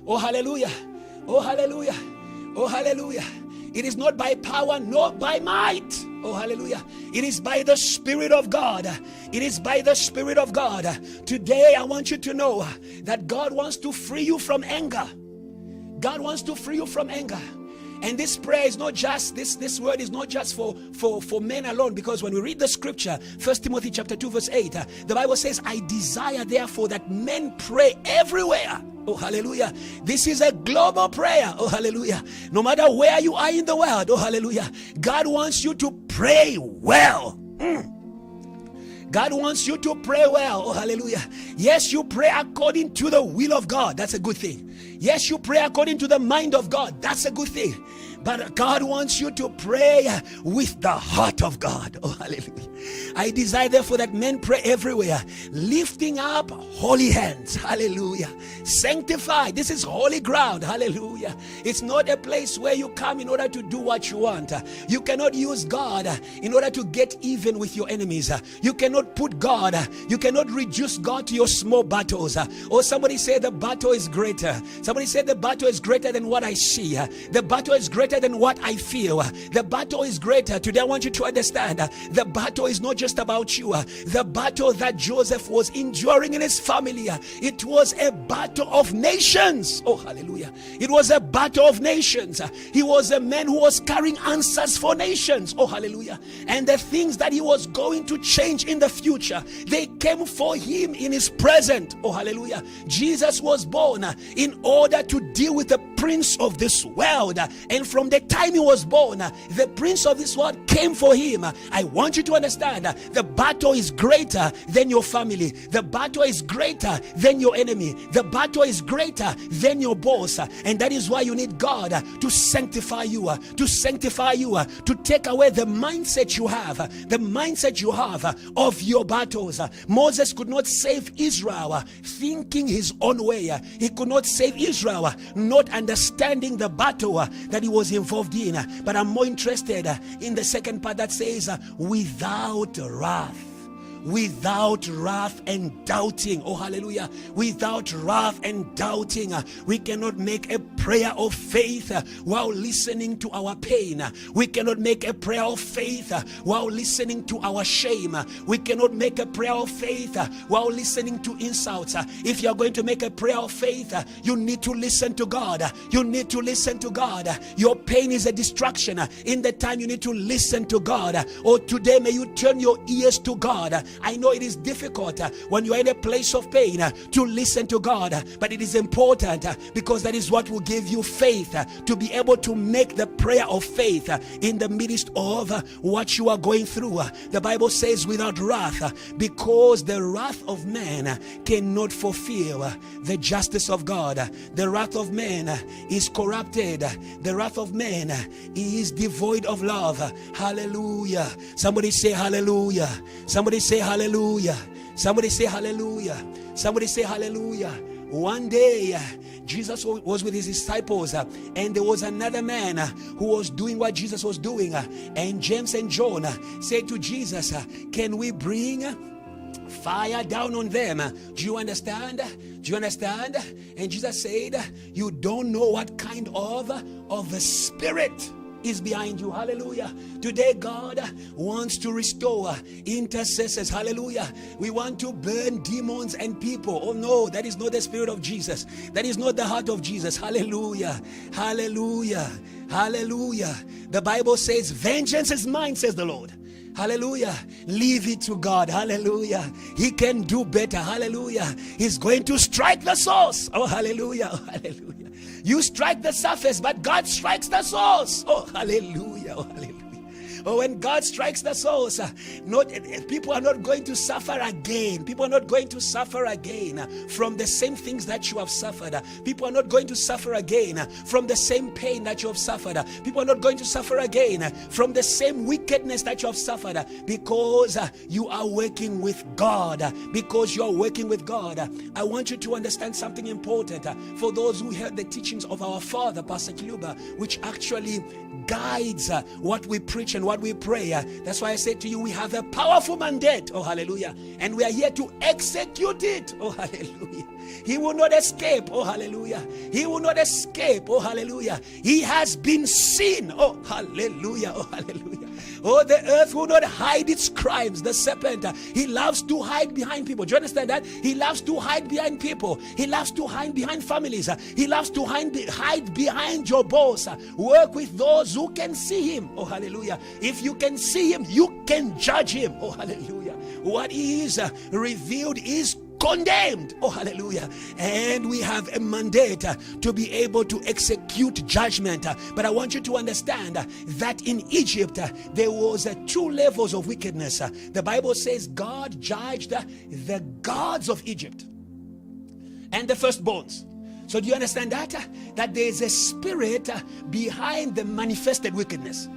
Oh, hallelujah. Oh, hallelujah. Oh, hallelujah. It is not by power nor by might. Oh, hallelujah. It is by the Spirit of God. It is by the Spirit of God. Today, I want you to know that God wants to free you from anger. God wants to free you from anger. And this prayer is not just, this word is not just for men alone, because when we read the scripture, 1 Timothy chapter 2 verse 8, the Bible says, I desire therefore that men pray everywhere. Oh, hallelujah. This is a global prayer. Oh, hallelujah. No matter where you are in the world, oh, hallelujah. God wants you to pray well. God wants you to pray well. Oh, hallelujah. Yes, you pray according to the will of God. That's a good thing. Yes, you pray according to the mind of God. That's a good thing. But God wants you to pray with the heart of God. Oh, hallelujah. I desire therefore that men pray everywhere, lifting up holy hands. Hallelujah. Sanctified. This is holy ground. Hallelujah. It's not a place where you come in order to do what you want. You cannot use God in order to get even with your enemies. You cannot put God, you cannot reduce God to your small battles. Or somebody say the battle is greater. Somebody say the battle is greater than what I see. The battle is greater than what I feel. The battle is greater. Today I want you to understand the battle is not just about you. The battle that Joseph was enduring in his family, it was a battle of nations. Oh, hallelujah. It was a battle of nations. He was a man who was carrying answers for nations. Oh, hallelujah. And the things that he was going to change in the future, they came for him in his present. Oh, hallelujah. Jesus was born in order to deal with the prince of this world, and from the time he was born, the prince of this world came for him. I want you to understand the battle is greater than your family. The battle is greater than your enemy. The battle is greater than your boss, and that is why you need God to sanctify you, to take away the mindset you have of your battles. Moses could not save Israel thinking his own way. He could not save Israel not understanding the battle that he was involved in. But I'm more interested in the second part that says without wrath. Without wrath and doubting. Oh, hallelujah. Without wrath and doubting, we cannot make a prayer of faith while listening to our pain. We cannot make a prayer of faith while listening to our shame. We cannot make a prayer of faith while listening to insults. If you're going to make a prayer of faith, you need to listen to God. You need to listen to God. Your pain is a distraction. In the time you need to listen to God. Or today, may you turn your ears to God. I know it is difficult when you are in a place of pain to listen to God, but it is important because that is what will give you faith to be able to make the prayer of faith in the midst of what you are going through. The Bible says without wrath, because the wrath of man cannot fulfill the justice of God. The wrath of man is corrupted. The wrath of man is devoid of love. Hallelujah. Somebody say hallelujah. Somebody say hallelujah. Somebody say hallelujah. Somebody say hallelujah. One day Jesus was with his disciples and there was another man who was doing what Jesus was doing, and James and John said to Jesus, can we bring fire down on them? Do you understand? Do you understand? And Jesus said, you don't know what kind of the Spirit is behind you. Hallelujah. Today God wants to restore intercessors. Hallelujah. We want to burn demons and people. Oh no, that is not the Spirit of Jesus. That is not the heart of Jesus. Hallelujah. Hallelujah. Hallelujah. The Bible says, vengeance is mine, says the Lord. Hallelujah. Leave it to God. Hallelujah. He can do better. Hallelujah. He's going to strike the source. Oh, hallelujah. Oh, hallelujah. You strike the surface, but God strikes the source. Oh, hallelujah. hallelujah, oh hallelujah. Oh, when God strikes the souls, people are not going to suffer again. People are not going to suffer again from the same things that you have suffered. People are not going to suffer again from the same pain that you have suffered. People are not going to suffer again from the same wickedness that you have suffered, because you are working with God. Because you are working with God. I want you to understand something important. For those who heard the teachings of our father, Pastor Kiluba, which actually guides what we preach and what we pray. That's why I said to you, we have a powerful mandate, oh hallelujah, and we are here to execute it, oh hallelujah. He will not escape, oh hallelujah. He will not escape, oh hallelujah. He has been seen, oh hallelujah, oh hallelujah. Oh, the earth will not hide its crimes. The serpent, he loves to hide behind people. Do you understand that? He loves to hide behind people. He loves to hide behind families. He loves to hide behind your boss. Work with those who can see him. Oh, hallelujah. If you can see him, you can judge him. Oh, hallelujah. What is revealed is condemned. Oh, hallelujah. And we have a mandate to be able to execute judgment. But I want you to understand that in Egypt there was 2 levels of wickedness. The Bible says God judged the gods of Egypt and the firstborns. So do you understand that? That there is a spirit behind the manifested wickedness.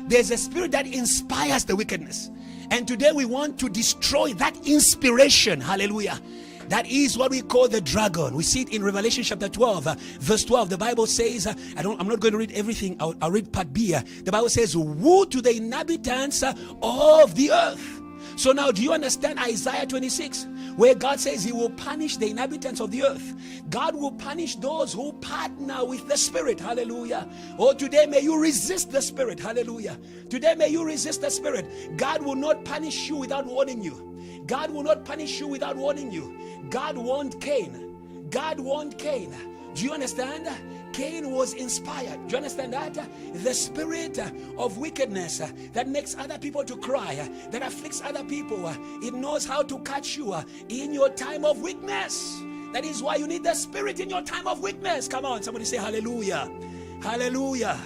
There's a spirit that inspires the wickedness. And today we want to destroy that inspiration. Hallelujah. That is what we call the dragon. We see it in Revelation chapter 12, verse 12. The Bible says, I'm not going to read everything. I'll read part B. The Bible says, woe to the inhabitants of the earth. So now, do you understand Isaiah 26, where God says he will punish the inhabitants of the earth? God will punish those who partner with the Spirit. Hallelujah. Oh, today may you resist the Spirit. Hallelujah. Today may you resist the Spirit. God will not punish you without warning you. God will not punish you without warning you. God warned Cain. God warned Cain. Do you understand? Cain was inspired. Do you understand that? The spirit of wickedness that makes other people to cry, that afflicts other people, it knows how to catch you in your time of weakness. That is why you need the Spirit in your time of weakness. Come on, somebody say hallelujah. Hallelujah.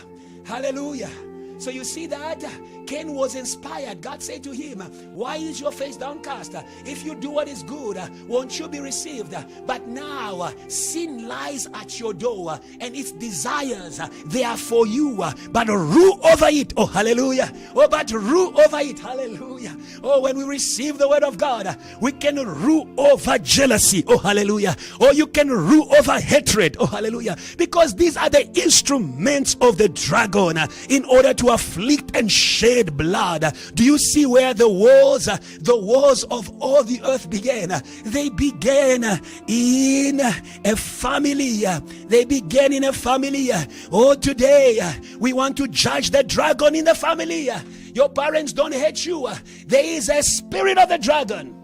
Hallelujah. So you see that Cain was inspired. God said to him, why is your face downcast? If you do what is good, won't you be received? But now sin lies at your door, and its desires, they are for you, but rule over it. Oh, hallelujah. Oh, but rule over it. Hallelujah. Oh, when we receive the word of God, we can rule over jealousy. Oh, hallelujah. Or you can rule over hatred. Oh, hallelujah. Because these are the instruments of the dragon in order to afflict and shed blood. Do you see where the wars of all the earth began? They began in a family. They began in a family. Oh, today we want to judge the dragon in the family. Your parents don't hate you. There is a spirit of the dragon.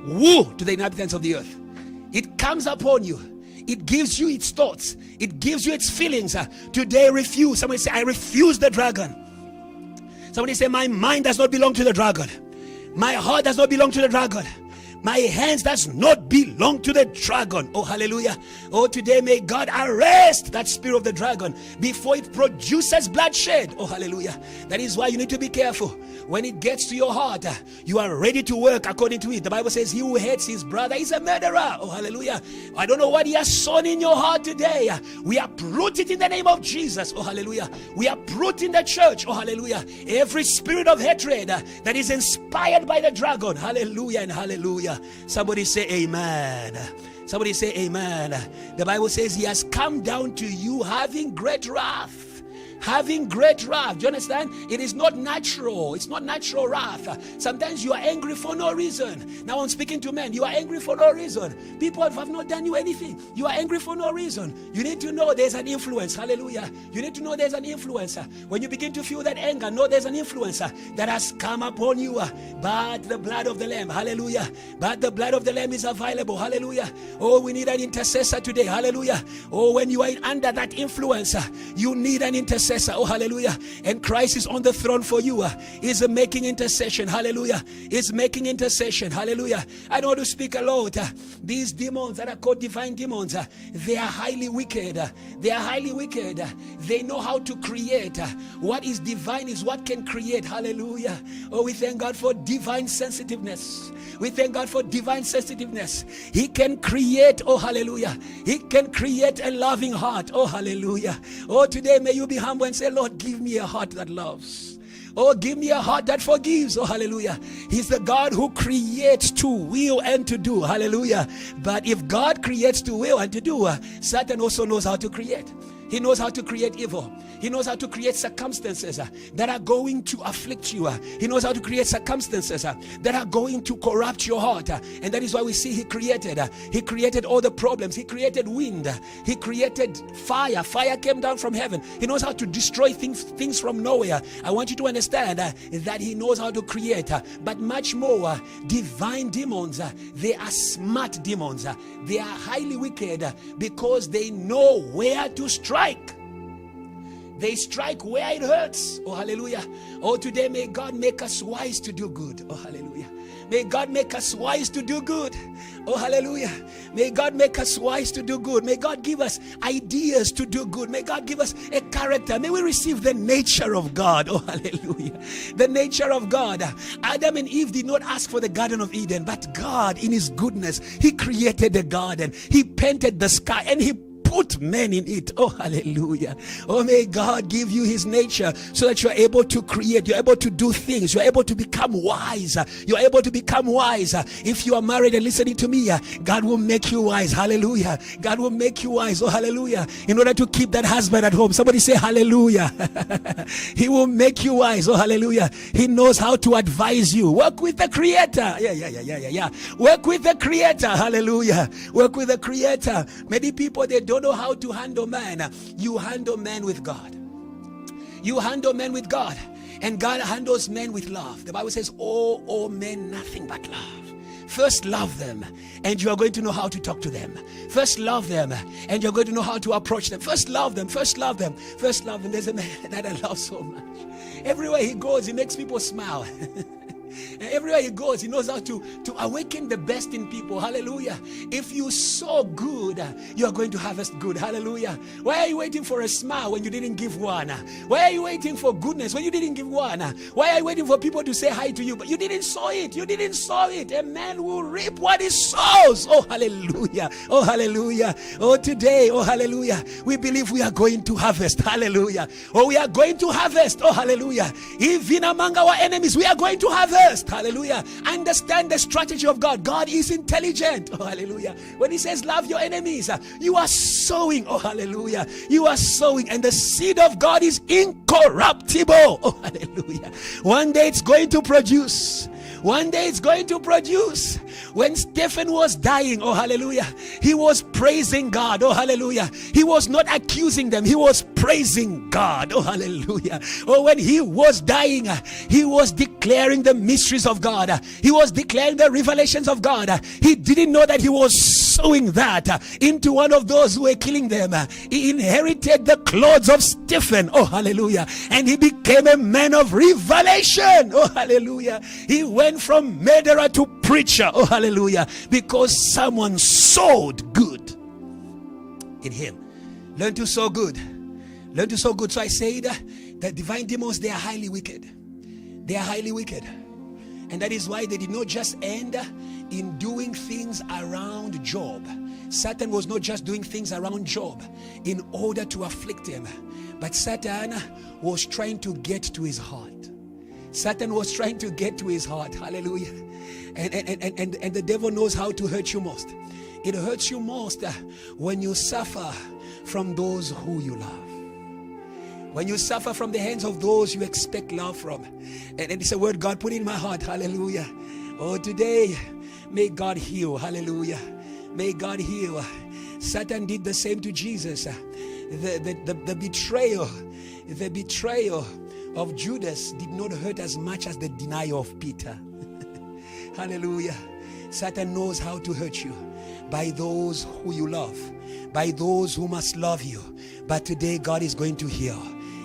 Woe to the inhabitants of the earth. It comes upon you. It gives you its thoughts. It gives you its feelings. Today refuse. Somebody say, I refuse the dragon. Somebody say, my mind does not belong to the dragon. My heart does not belong to the dragon. My hands does not belong to the dragon. Oh, hallelujah. Oh, today may God arrest that spirit of the dragon before it produces bloodshed. Oh, hallelujah. That is why you need to be careful. When it gets to your heart, you are ready to work according to it. The Bible says he who hates his brother is a murderer. Oh, hallelujah. I don't know what he has sown in your heart today. We uproot it in the name of Jesus. Oh, hallelujah. We uproot in the church. Oh, hallelujah. Every spirit of hatred that is inspired by the dragon. Hallelujah and hallelujah. Somebody say amen. Somebody say amen. The Bible says he has come down to you having great wrath. Having great wrath. Do you understand? It is not natural. It's not natural wrath. Sometimes you are angry for no reason. Now I'm speaking to men. You are angry for no reason. People have not done you anything. You are angry for no reason. You need to know there's an influence. Hallelujah. You need to know there's an influence. When you begin to feel that anger, know there's an influence that has come upon you. But the blood of the Lamb. Hallelujah. But the blood of the Lamb is available. Hallelujah. Oh, we need an intercessor today. Hallelujah. Oh, when you are under that influence, you need an intercessor. intercessor. Oh, hallelujah. And Christ is on the throne for you. He's making intercession. Hallelujah. He's making intercession. Hallelujah. I don't want to speak a lot. These demons that are called divine demons, they are highly wicked. They are highly wicked. They know how to create. What is divine is what can create. Hallelujah. Oh, we thank God for divine sensitiveness. We thank God for divine sensitiveness. He can create, oh hallelujah. He can create a loving heart, oh hallelujah. Oh, today may you be humble and say, Lord, give me a heart that loves. Oh, give me a heart that forgives. Oh, hallelujah. He's the God who creates to will and to do. Hallelujah. But if God creates to will and to do, Satan also knows how to create. He knows how to create evil. He knows how to create circumstances that are going to afflict you. He knows how to create circumstances that are going to corrupt your heart. And that is why we see he created all the problems. He created wind. He created fire. Fire came down from heaven. He knows how to destroy things from nowhere. I want you to understand that he knows how to create. But much more, divine demons, they are smart demons. They are highly wicked because they know where to strike. They strike where it hurts. Oh, hallelujah. Oh, today may God make us wise to do good. Oh, hallelujah. May God make us wise to do good. Oh, hallelujah. May God make us wise to do good. May God give us ideas to do good. May God give us a character. May we receive the nature of God. Oh, hallelujah. The nature of God. Adam and Eve did not ask for the Garden of Eden, but God, in his goodness, he created the garden. He painted the sky and he put men in it. Oh, hallelujah. Oh, may God give you his nature so that you're able to create, you're able to do things, you're able to become wise. You're able to become wise. If you are married and listening to me, God will make you wise. Hallelujah. God will make you wise. Oh, hallelujah. In order to keep that husband at home. Somebody say hallelujah. He will make you wise. Oh, hallelujah. He knows how to advise you. Work with the Creator. Yeah. Work with the Creator. Hallelujah. Work with the Creator. Many people, they don't know how to handle man. You handle man with God. You handle men with God. And God handles men with love. The Bible says, oh men, nothing but love. First love them, and you are going to know how to talk to them. First love them, and you're going to know how to approach them. First love them, first love them, first love them. There's a man that I love so much. Everywhere he goes, he makes people smile. And everywhere he goes, he knows how to awaken the best in people. Hallelujah. If you sow good, you are going to harvest good. Hallelujah. Why are you waiting for a smile when you didn't give one? Why are you waiting for goodness when you didn't give one? Why are you waiting for people to say hi to you, but you didn't sow it? You didn't sow it. A man will reap what he sows. Oh, hallelujah. Oh, hallelujah. Oh, today, oh, hallelujah, we believe we are going to harvest. Hallelujah. Oh, we are going to harvest. Oh, hallelujah. Even among our enemies, we are going to harvest. Hallelujah. Understand the strategy of God. God is intelligent. Oh, hallelujah. When he says love your enemies, you are sowing. Oh, hallelujah. You are sowing, and the seed of God is incorruptible. Oh, hallelujah. One day it's going to produce. One day it's going to produce. When Stephen was dying, oh hallelujah, he was praising God. Oh hallelujah. He was not accusing them. He was praising God. Oh hallelujah. Oh, when he was dying, he was declaring the mysteries of God. He was declaring the revelations of God. He didn't know that he was sowing that into one of those who were killing them. He inherited the clothes of Stephen. Oh hallelujah. And he became a man of revelation. Oh hallelujah. He went from murderer to preacher. Oh hallelujah. Because someone sowed good in him. Learn to sow good. Learn to sow good. So I said that divine demons, they are highly wicked. They are highly wicked. And that is why they did not just end in doing things around Job. Satan was not just doing things around Job in order to afflict him, but Satan was trying to get to his heart. Satan was trying to get to his heart. Hallelujah. And the devil knows how to hurt you most. It hurts you most when you suffer from those who you love. When you suffer from the hands of those you expect love from. And it's a word God put in my heart. Hallelujah. Oh, today, may God heal. Hallelujah. May God heal. Satan did the same to Jesus. The betrayal of Judas did not hurt as much as the denial of Peter. Hallelujah. Satan knows how to hurt you by those who you love, by those who must love you. But today God is going to heal.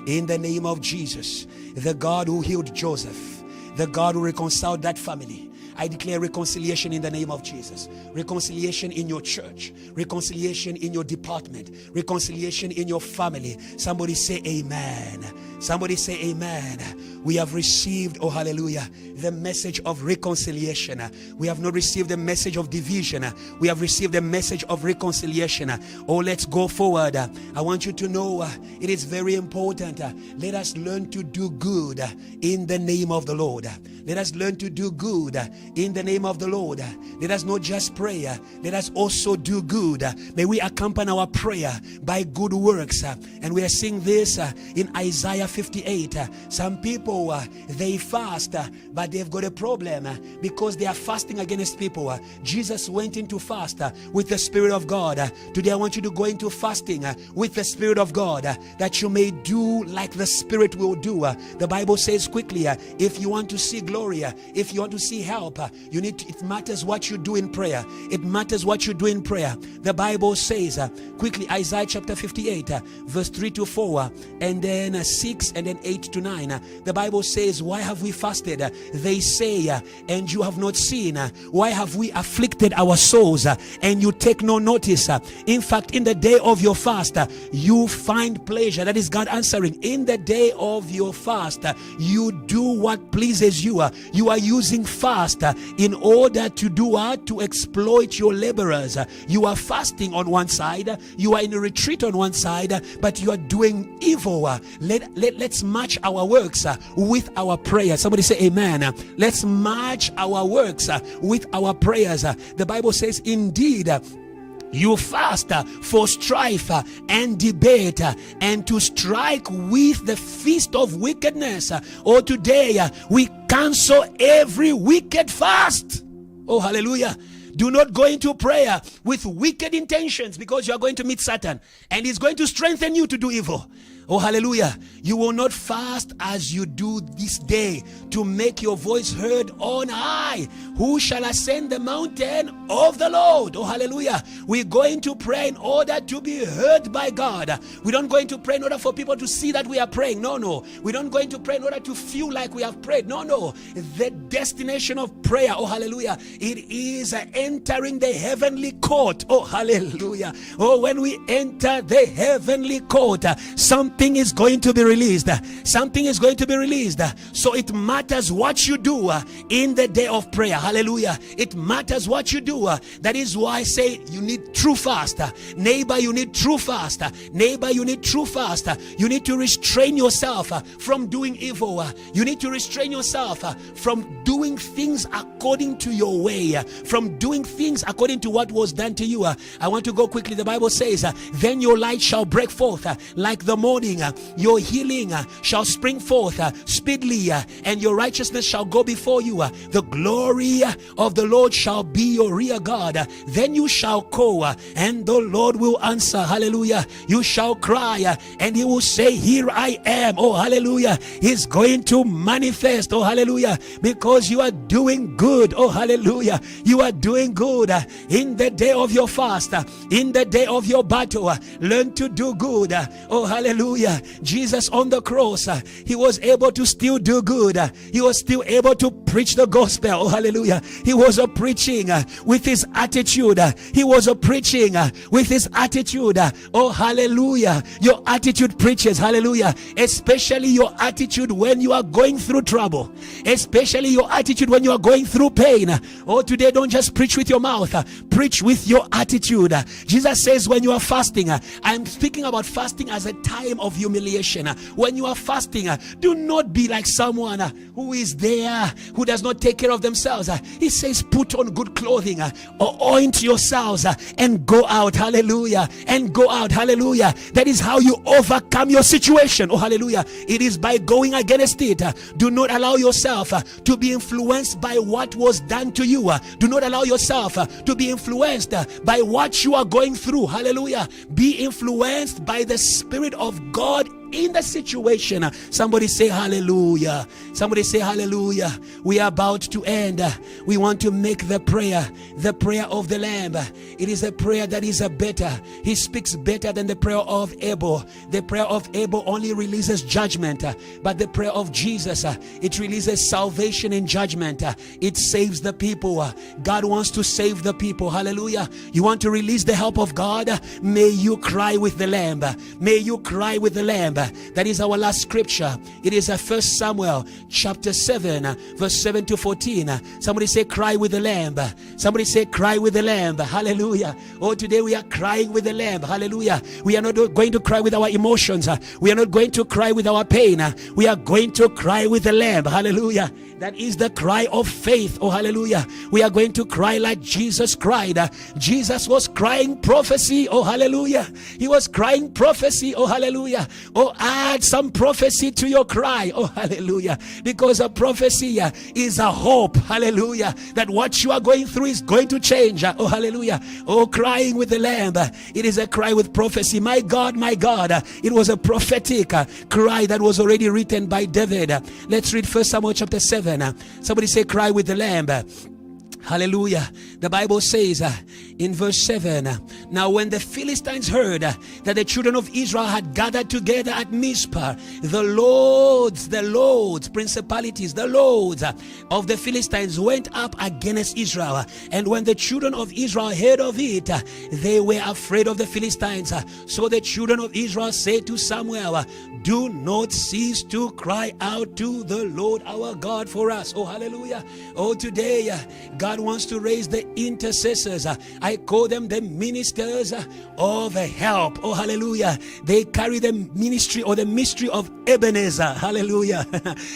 in the name of Jesus. The God who healed Joseph, the God who reconciled that family, I declare reconciliation in the name of Jesus. Reconciliation in your church, reconciliation in your department, reconciliation in your family. Somebody say amen. Somebody say amen. We have received, oh hallelujah, the message of reconciliation. We have not received the message of division. We have received the message of reconciliation. Oh, let's go forward. I want you to know it is very important. Let us learn to do good in the name of the Lord. Let us learn to do good in the name of the Lord. Let us not just pray, let us also do good. May we accompany our prayer by good works. And we are seeing this in Isaiah 58. Some people, they fast, but they've got a problem because they are fasting against people. Jesus went into fast with the Spirit of God. Today I want you to go into fasting with the Spirit of God, that you may do like the Spirit will do. The Bible says quickly, if you want to see glory, if you want to see help, you need to, it matters what you do in prayer. It matters what you do in prayer. The Bible says quickly, Isaiah chapter 58 verse 3 to 4 and then 6 and then 8 to 9. The Bible says, why have we fasted? They say, and you have not seen. Why have we afflicted our souls and you take no notice? In fact, in the day of your fast, you find pleasure. That is God answering. In the day of your fast, you do what pleases you. You are using fast in order to do what? To exploit your laborers. You are fasting on one side, you are in a retreat on one side, but you are doing evil. Let's match our works with our prayers. Somebody say amen. Let's match our works with our prayers. The Bible says, indeed, you fast for strife and debate and to strike with the fist of wickedness. Oh, today we cancel every wicked fast. Oh, hallelujah. Do not go into prayer with wicked intentions, because you are going to meet Satan and he's going to strengthen you to do evil. Oh, hallelujah. You will not fast as you do this day to make your voice heard on high. Who shall ascend the mountain of the Lord? Oh, hallelujah. We go into prayer in order to be heard by God. We don't go into prayer in order for people to see that we are praying. No. We don't go into prayer in order to feel like we have prayed. No. The destination of prayer, oh, hallelujah, it is entering the heavenly court. Oh, hallelujah. Oh, when we enter the heavenly court, something is going to be released. Something is going to be released. So it matters what you do in the day of prayer. Hallelujah. It matters what you do. That is why I say you need true fast. Neighbor, you need true fast. Neighbor, you need true fast. You need to restrain yourself from doing evil. You need to restrain yourself from doing things according to your way, from doing things according to what was done to you. I want to go quickly. The Bible says, then your light shall break forth like the morning. Your healing shall spring forth speedily, and your righteousness shall go before you. The glory of the Lord shall be your rear guard. Then you shall call, and the Lord will answer. Hallelujah. You shall cry, and he will say, here I am. Oh, hallelujah. He's going to manifest. Oh, hallelujah. Because you are doing good. Oh, hallelujah. You are doing good in the day of your fast, in the day of your battle. Learn to do good. Oh, hallelujah. Jesus on the cross, he was able to still do good. He was still able to preach the gospel. Oh, hallelujah. He was preaching with his attitude. He was preaching with his attitude. Oh, hallelujah. Your attitude preaches. Hallelujah. Especially your attitude when you are going through trouble. Especially your attitude when you are going through pain. Oh, today don't just preach with your mouth. Preach with your attitude. Jesus says when you are fasting, I'm speaking about fasting as a time of humiliation. When you are fasting, do not be like someone who is there, who does not take care of themselves. He says put on good clothing, or oint yourselves and go out. Hallelujah. And go out. Hallelujah. That is how you overcome your situation. Oh, hallelujah. It is by going against it. Do not allow yourself to be influenced by what was done to you. Do not allow yourself to be influenced by what you are going through. Hallelujah. Be influenced by the Spirit of God in the situation. Somebody say hallelujah. Somebody say hallelujah. We are about to end. We want to make the prayer of the Lamb. It is a prayer that is a better. He speaks better than the prayer of Abel. The prayer of Abel only releases judgment, but the prayer of Jesus, it releases salvation in judgment. It saves the people. God wants to save the people. Hallelujah. You want to release the help of God? May you cry with the Lamb. May you cry with the Lamb. That is our last scripture. It is 1 Samuel chapter 7 verse 7 to 14. Somebody say cry with the Lamb. Somebody say cry with the Lamb. Hallelujah. Oh, today we are crying with the Lamb. Hallelujah. We are not going to cry with our emotions. We are not going to cry with our pain. We are going to cry with the Lamb. Hallelujah. That is the cry of faith. Oh, hallelujah. We are going to cry like Jesus cried. Jesus was crying prophecy. Oh, hallelujah. He was crying prophecy. Oh, hallelujah. Oh, add some prophecy to your cry. Oh, hallelujah. Because a prophecy is a hope. Hallelujah. That what you are going through is going to change. Oh, hallelujah. Oh, crying with the Lamb. It is a cry with prophecy. My God, my God. It was a prophetic cry that was already written by David. Let's read 1 Samuel chapter 7. Somebody say cry with the Lamb. Hallelujah. The Bible says in verse 7, now when the Philistines heard that the children of Israel had gathered together at Mizpah, the lords, principalities, the lords of the Philistines went up against Israel. And when the children of Israel heard of it, they were afraid of the Philistines. So the children of Israel said to Samuel, do not cease to cry out to the Lord our God for us. Oh, hallelujah. Oh, today God wants to raise the intercessors. I call them the ministers of help. Oh, hallelujah. They carry the ministry or the mystery of Ebenezer. Hallelujah.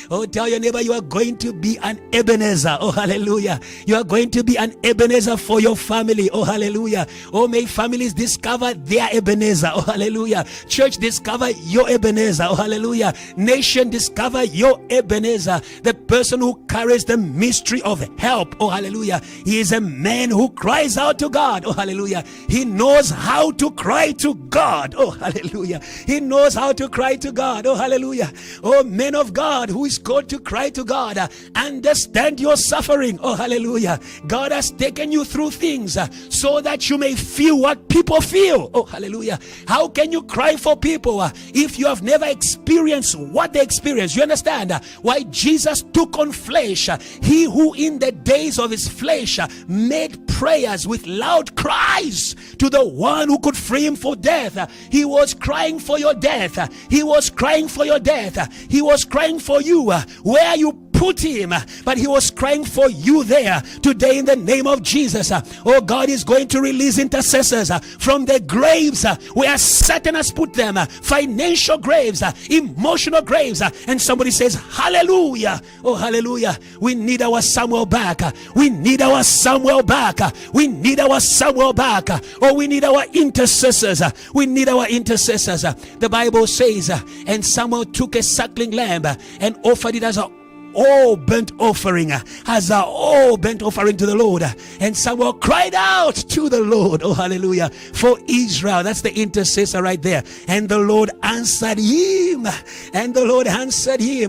Oh, tell your neighbor you are going to be an Ebenezer. Oh, hallelujah. You are going to be an Ebenezer for your family. Oh, hallelujah. Oh, may families discover their Ebenezer. Oh, hallelujah. Church, discover your Ebenezer. Oh, hallelujah. Nation, discover your Ebenezer. The person who carries the mystery of help. Oh, hallelujah. He is a man who cries out to God. Oh, hallelujah. He knows how to cry to God. Oh, hallelujah. He knows how to cry to God. Oh, hallelujah. Oh, men of God who is called to cry to God, understand your suffering. Oh, hallelujah. God has taken you through things so that you may feel what people feel. Oh, hallelujah. How can you cry for people if you have never experienced what they experience? You understand why Jesus took on flesh. He who in the days of his flesh made prayers with loud cries to the one who could free him for death. He was crying for your death. He was crying for your death. He was crying for you where you put him, but he was crying for you there today in the name of Jesus. Oh, God is going to release intercessors from the graves where Satan has put them, financial graves, emotional graves, and somebody says hallelujah. Oh, hallelujah. We need our Samuel back. We need our Samuel back. We need our Samuel back. Oh, we need our intercessors. We need our intercessors. The Bible says, and Samuel took a suckling lamb and offered it as a burnt offering to the Lord. And Samuel cried out to the Lord, oh hallelujah, for Israel. That's the intercessor right there. And the Lord answered him.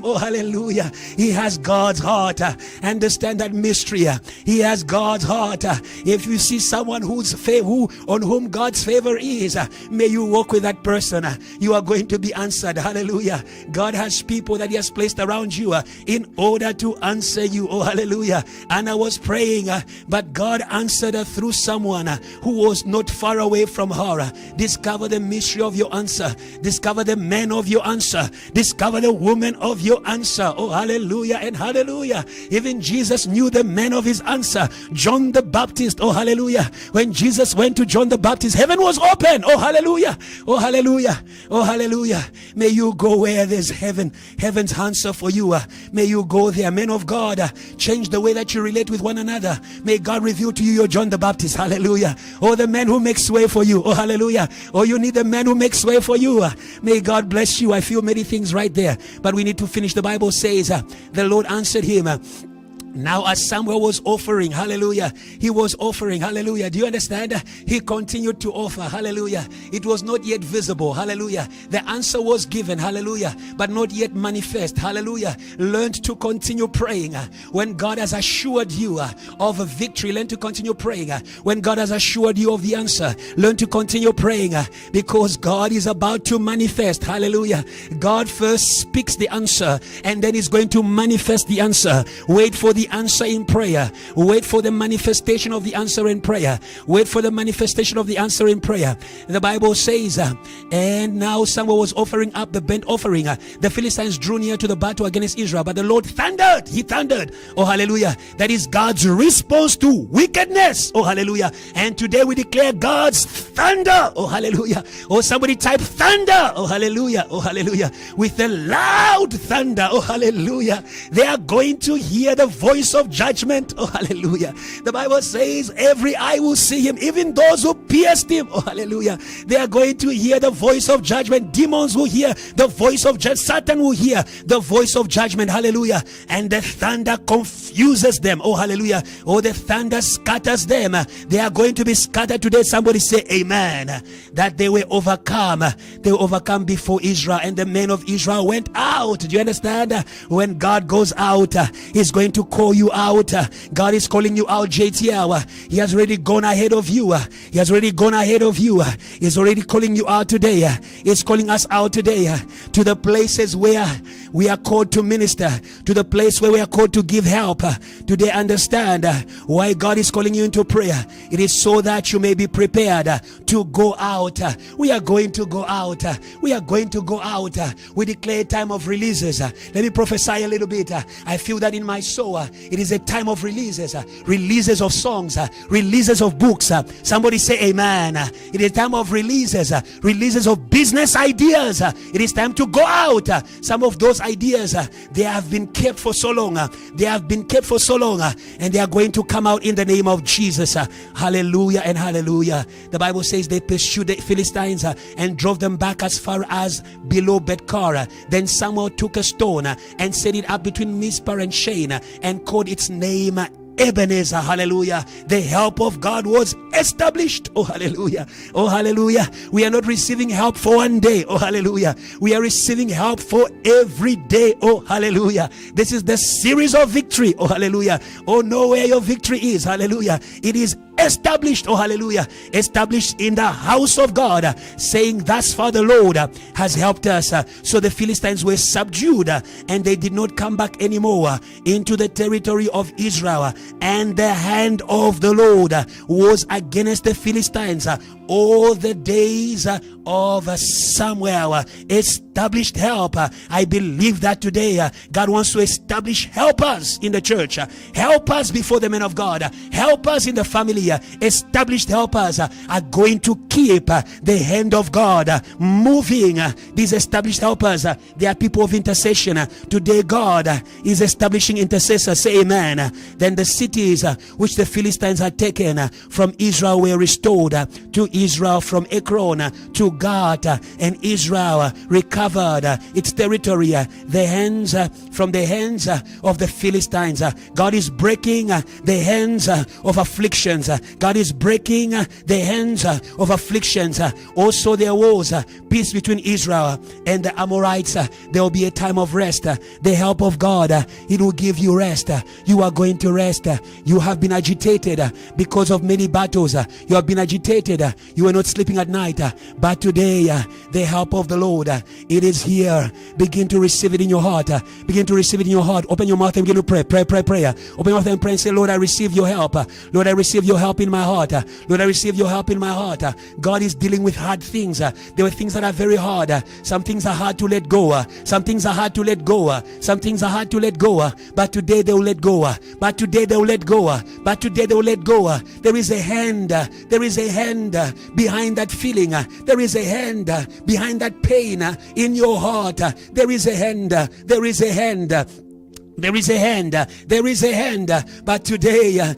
Oh hallelujah. He has God's heart. Understand that mystery. He has God's heart. If you see someone on whom God's favor is, may you walk with that person. You are going to be answered. Hallelujah. God has people that he has placed around you in order to answer you. Oh hallelujah. And I was praying, but God answered her through someone who was not far away from her. Discover the mystery of your answer. Discover the man of your answer. Discover the woman of your answer. Oh hallelujah and hallelujah. Even Jesus knew the man of his answer, John the Baptist. Oh hallelujah. When Jesus went to John the Baptist, heaven was open. Oh hallelujah. Oh hallelujah. Oh hallelujah. May you go where there's heaven's answer for you. May you go there. Men of God, change the way that you relate with one another. May God reveal to you your John the Baptist. Hallelujah. Oh, the man who makes way for you. Oh hallelujah. Oh, you need the man who makes way for you. May God bless you. I feel many things right there, but we need to finish. The Bible says the Lord answered him. Now as Samuel was offering, hallelujah, he was offering, hallelujah. Do you understand? He continued to offer, hallelujah. It was not yet visible, hallelujah. The answer was given, hallelujah, but not yet manifest, hallelujah. Learn to continue praying. When God has assured you of a victory, learn to continue praying. When God has assured you of the answer, learn to continue praying, because God is about to manifest, hallelujah. God first speaks the answer and then he's going to manifest the answer. Wait for the answer in prayer. Wait for the manifestation of the answer in prayer. Wait for the manifestation of the answer in prayer. The Bible says, and now Samuel was offering up the burnt offering. The Philistines drew near to the battle against Israel, but the Lord thundered. He thundered. Oh, hallelujah. That is God's response to wickedness. Oh, hallelujah. And today we declare God's thunder. Oh, hallelujah. Oh, somebody type thunder. Oh, hallelujah. Oh, hallelujah. With a loud thunder. Oh, hallelujah. They are going to hear the voice of judgment. Oh, hallelujah. The Bible says every eye will see him, even those who pierced him. Oh, hallelujah. They are going to hear the voice of judgment. Demons will hear the voice of judgment. Satan will hear the voice of judgment. Hallelujah. And the thunder confuses them. Oh, hallelujah. Oh, the thunder scatters them. They are going to be scattered today. Somebody say amen. That they were overcome. They were overcome before Israel, and the men of Israel went out. Do you understand? When God goes out, he's going to call you out. God is calling you out, JTL. He has already gone ahead of you. He has already gone ahead of you. He's already calling you out today. He's calling us out today to the places where we are called to minister, to the place where we are called to give help. Today, understand why God is calling you into prayer. It is so that you may be prepared to go out. We are going to go out. We are going to go out. We declare a time of releases. Let me prophesy a little bit. I feel that in my soul. It is a time of releases. Releases of songs. Releases of books. Somebody say amen. It is a time of releases. Releases of business ideas. It is time to go out. Some of those ideas, they have been kept for so long. They have been kept for so long, and they are going to come out in the name of Jesus. Hallelujah and hallelujah. The Bible says they pursued the Philistines and drove them back as far as below Bethkar. Then Samuel took a stone and set it up between Mizpah and Shane and called its name Ebenezer. Hallelujah. The help of God was established. Oh, hallelujah. Oh, hallelujah. We are not receiving help for one day. Oh, hallelujah. We are receiving help for every day. Oh, hallelujah. This is the series of victory. Oh, hallelujah. Oh, know where your victory is. Hallelujah. It is established. Oh, hallelujah. Established in the house of God, saying, thus far the Lord has helped us. So the Philistines were subdued, and they did not come back anymore into the territory of Israel. And the hand of the Lord was against the Philistines all the days of Samuel. Established help. I believe that today God wants to establish helpers in the church, helpers before the men of God, helpers in the family. Established helpers are going to keep the hand of God moving. These established helpers, they are people of intercession. Today God is establishing intercessors. Say amen. Then the cities which the Philistines had taken from Israel were restored to Israel, from Ekron to Gath, and Israel recovered its territory from the hands of the Philistines. God is breaking the hands of afflictions. God is breaking the hands of afflictions. Also there was peace between Israel and the Amorites. There will be a time of rest. The help of God, it will give you rest. You are going to rest. You have been agitated because of many battles. You have been agitated. You were not sleeping at night. But today, the help of the Lord, it is here. Begin to receive it in your heart. Begin to receive it in your heart. Open your mouth and begin to pray. Pray. Open your mouth and pray and say, Lord, I receive your help. Lord, I receive your help in my heart. Lord, I receive your help in my heart. God is dealing with hard things. There are things that are very hard. Some things are hard to let go. Some things are hard to let go. Some things are hard to let go. But today they will let go. But today they will let go. But today they will let go. There is a hand. There is a hand behind that feeling. There is a hand behind that pain in your heart. There is a hand. There is a hand. There is a hand, there is a hand, but today,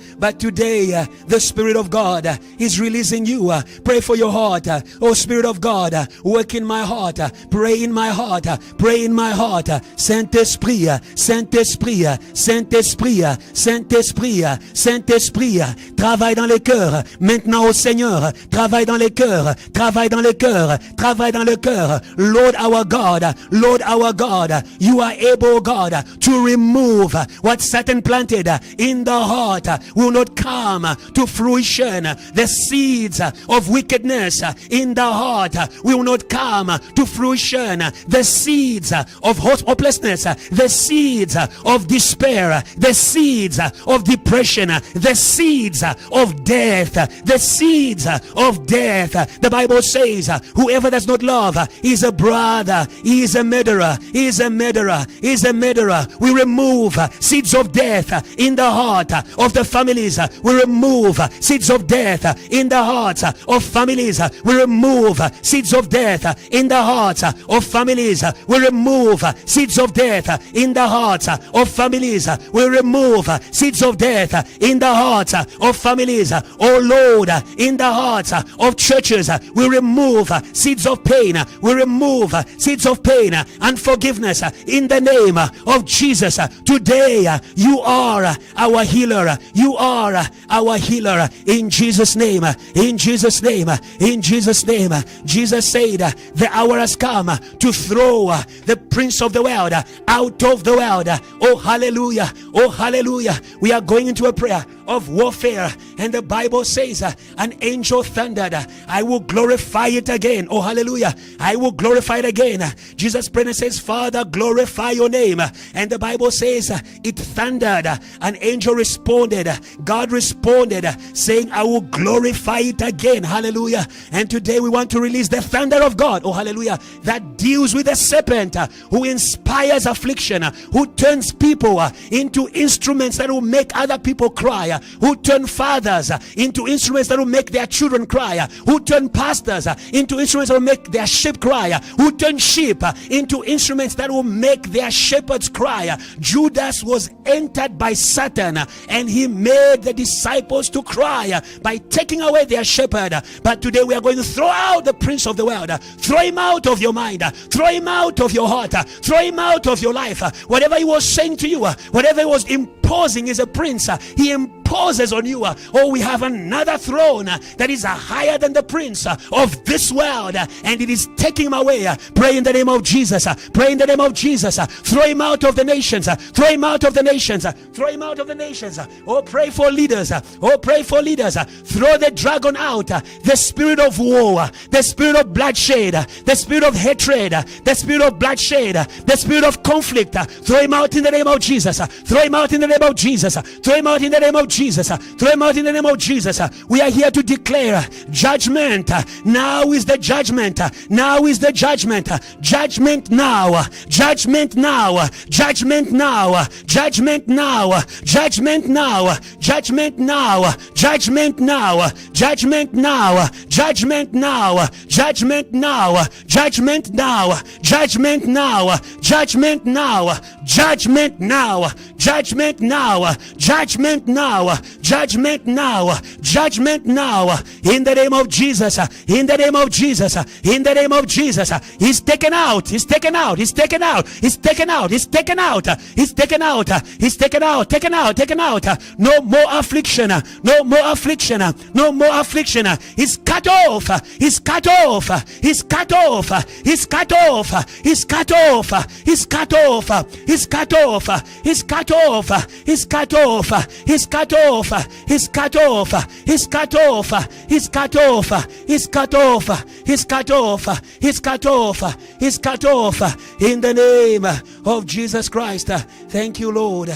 the Spirit of God is releasing you. Pray for your heart. Oh, Spirit of God, work in my heart, pray in my heart, pray in my heart. Saint-Esprit, Saint-Esprit, Saint-Esprit, Saint-Esprit, Saint-Esprit, travaille dans les cœurs, maintenant au Seigneur, travaille dans les cœurs, travaille dans les cœurs, travaille dans le cœur. Lord our God, you are able, God, to remove what Satan planted in the heart will not come to fruition. The seeds of wickedness in the heart will not come to fruition. The seeds of hopelessness, the seeds of despair, the seeds of depression, the seeds of death, the seeds of death. The Bible says, whoever does not love is a brother, he is a murderer, he is a murderer, he is a murderer. We remove seeds of death in the heart of the families. We remove seeds of death in the hearts of families. We remove seeds of death in the hearts of families. We remove seeds of death in the hearts of families. We remove seeds of death in the hearts of families. Oh Lord, in the hearts of churches, we remove seeds of pain. We remove seeds of pain and forgiveness in the name of Jesus. Today, you are our healer. You are our healer. In Jesus' name. In Jesus' name. In Jesus' name. Jesus said, the hour has come to throw the prince of the world out of the world. Oh, hallelujah. Oh, hallelujah. We are going into a prayer of warfare, and the Bible says an angel thundered. I will glorify it again. Oh, hallelujah. I will glorify it again. Jesus prayed and says, Father, glorify your name. And the Bible says it thundered. An angel responded. God responded saying, I will glorify it again. Hallelujah. And today we want to release the thunder of God. Oh, hallelujah. That deals with the serpent who inspires affliction, who turns people into instruments that will make other people cry, who turn fathers into instruments that will make their children cry, who turn pastors into instruments that will make their sheep cry, who turn sheep into instruments that will make their shepherds cry. Judas was entered by Satan, and he made the disciples to cry by taking away their shepherd. But today we are going to throw out the prince of the world. Throw him out of your mind, throw him out of your heart, throw him out of your life. Whatever he was saying to you, whatever he was imposing as a prince, he imposes on you. Oh, we have another throne that is higher than the prince of this world, and it is taking him away. Pray in the name of Jesus. Pray in the name of Jesus. Throw him out of the nations. Throw him out of the nations. Throw him out of the nations. Oh, pray for leaders. Oh, pray for leaders. Throw the dragon out. The spirit of war, the spirit of bloodshed, the spirit of hatred, the spirit of bloodshed, the spirit of conflict. Throw him out in the name of Jesus. Throw him out in the name of Jesus. Throw him out in the name of Jesus. Throw him out in the name of Jesus. We are here to declare judgment. Now is the judgment. Now is the judgment. Judgment now. Judgment now. Judgment now. Judgment now. Judgment now. Judgment now. Judgment now. Judgment now. Judgment now. Judgment now. Judgment now. Judgment now. Judgment now. Judgment now. Judgment now. Judgment now. Judgment now. Judgment now. In the name of Jesus. In the name of Jesus. In the name of Jesus. He's taken out. He's taken out. He's taken out. He's taken out. He's taken out. He's taken out. He's taken out. Taken out. Taken out. No more affliction. No more affliction. No more affliction. He's cut off. He's cut off. He's cut off. He's cut off. He's cut off. He's cut off. He's cut off. He's cut off. He's cut off. He's cut off. He's cut off. He's cut off. He's cut off. He's cut off. He's cut off. He's cut off. He's cut off. In the name of Jesus Christ. Thank you, Lord.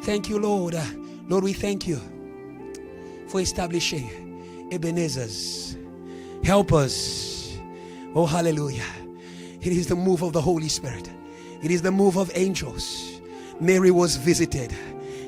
Thank you, Lord. Lord, we thank you for establishing Ebenezer's. Help us. Oh, hallelujah. It is the move of the Holy Spirit. It is the move of angels. Mary was visited.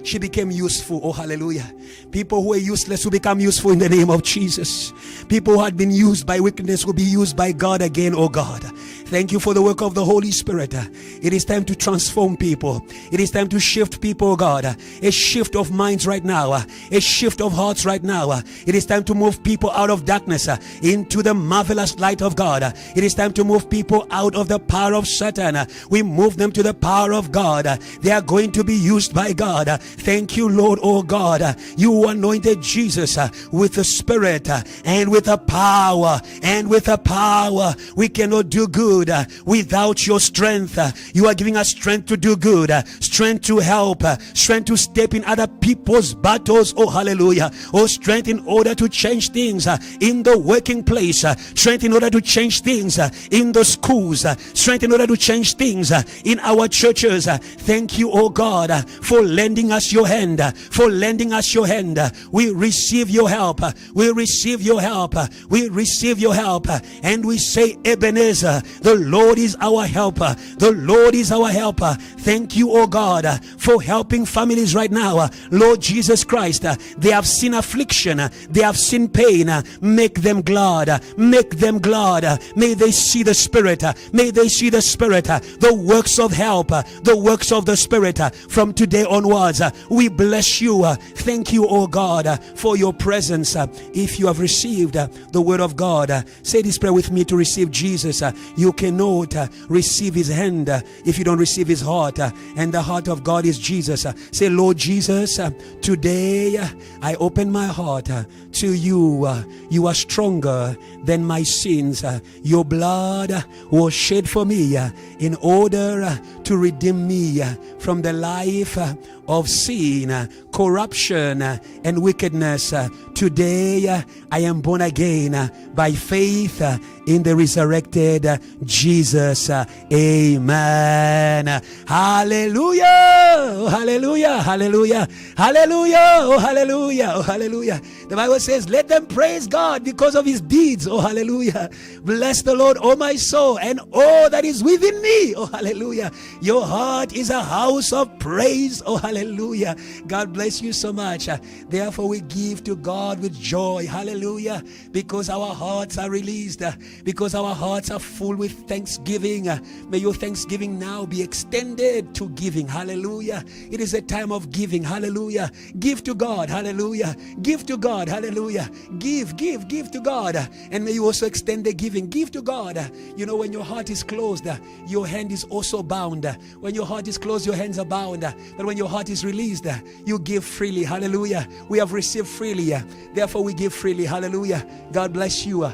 she became useful. Oh, hallelujah. People who were useless will become useful in the name of Jesus. People who had been used by wickedness will be used by God again, oh God. Thank you for the work of the Holy Spirit. It is time to transform people. It is time to shift people, oh God. A shift of minds right now. A shift of hearts right now. It is time to move people out of darkness into the marvelous light of God. It is time to move people out of the power of Satan. We move them to the power of God. They are going to be used by God. Thank you, Lord, oh God. You anointed Jesus with the Spirit and with the power. And with the power, we cannot do good without your strength. You are giving us strength to do good, strength to help, strength to step in other people's battles. Oh, hallelujah. Oh, strength in order to change things in the working place, strength in order to change things in the schools, strength in order to change things in our churches. Thank you, oh God, for lending us your hand, for lending us your hand. We receive your help. We receive your help. We receive your help. And we say, Ebenezer, the Lord is our helper. The Lord is our helper. Thank you, oh God, for helping families right now. Lord Jesus Christ, they have seen affliction. They have seen pain. Make them glad. Make them glad. May they see the Spirit. May they see the Spirit. The works of help. The works of the Spirit. From today onwards, we bless you. Thank you, oh God, for your presence. If you have received the word of God, say this prayer with me to receive Jesus. You cannot receive his hand if you don't receive his heart, and the heart of God is Jesus. Say, Lord Jesus, today I open my heart to you. You are stronger than my sins. Your blood was shed for me in order to redeem me from the life of sin, corruption, and wickedness. Today I am born again by faith in the resurrected Jesus. Amen. Hallelujah. Oh, hallelujah. Hallelujah. Hallelujah. Oh, hallelujah. Oh, hallelujah. The Bible says, let them praise God because of his deeds. Oh, hallelujah. Bless the Lord, oh my soul, and all that is within me. Oh, hallelujah. Your heart is a house of praise. Oh, hallelujah. God bless you so much. Therefore, we give to God with joy. Hallelujah. Because our hearts are released. Because our hearts are full with thanksgiving. May your thanksgiving now be extended to giving. Hallelujah. It is a time of giving. Hallelujah. Give to God. Hallelujah. Give to God. Hallelujah. Give to God. And may you also extend the giving. Give to God. You know, when your heart is closed, your hand is also bound. When your heart is closed, your hands are bound. But when your heart is released, you give freely. Hallelujah. We have received freely. Therefore, we give freely. Hallelujah. God bless you.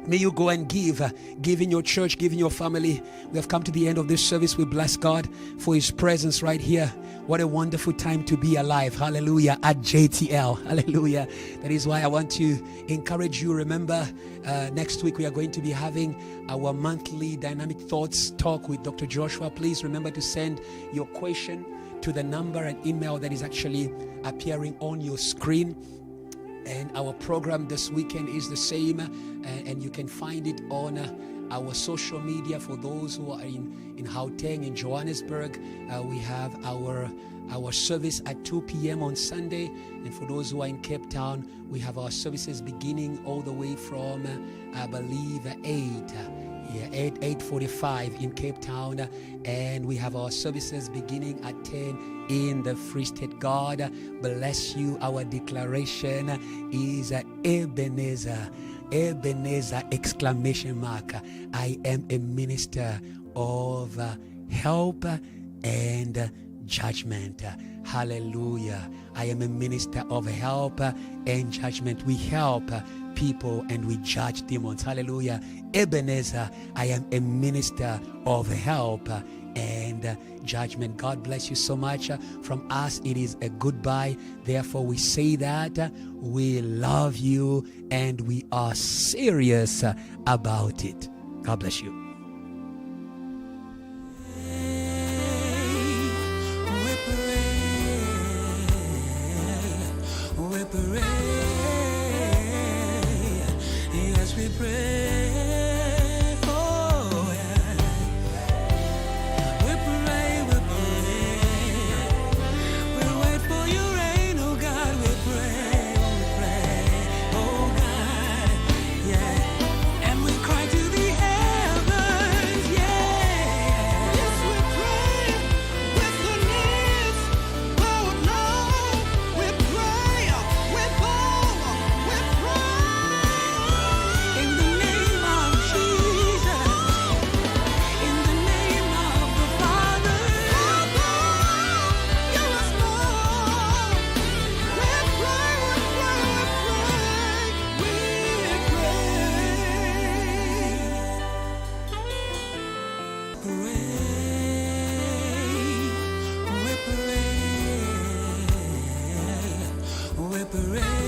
May you go and give in your church, give in your family. We have come to the end of this service. We bless God for his presence right here. What a wonderful time to be alive. Hallelujah. At JTL. Hallelujah. That is why I want to encourage you. Remember, next week we are going to be having our monthly Dynamic Thoughts talk with Dr. Joshua. Please remember to send your question to the number and email that is actually appearing on your screen. And our program this weekend is the same, and you can find it on our social media. For those who are in Gauteng, in Johannesburg, we have our service at 2 p.m. on Sunday. And for those who are in Cape Town, we have our services beginning all the way from, I believe, 8:45 in Cape Town, and we have our services beginning at 10 in the Free State. God bless you. Our declaration is Ebenezer. Ebenezer, exclamation mark. I am a minister of help and judgment. Hallelujah. I am a minister of help and judgment. We help people and we judge demons. Hallelujah. Ebenezer, I am a minister of help and judgment. God bless you so much. From us, it is a goodbye. Therefore, we say that we love you and we are serious about it. God bless you. We pray, oh yeah. We pray, we wait for We're parading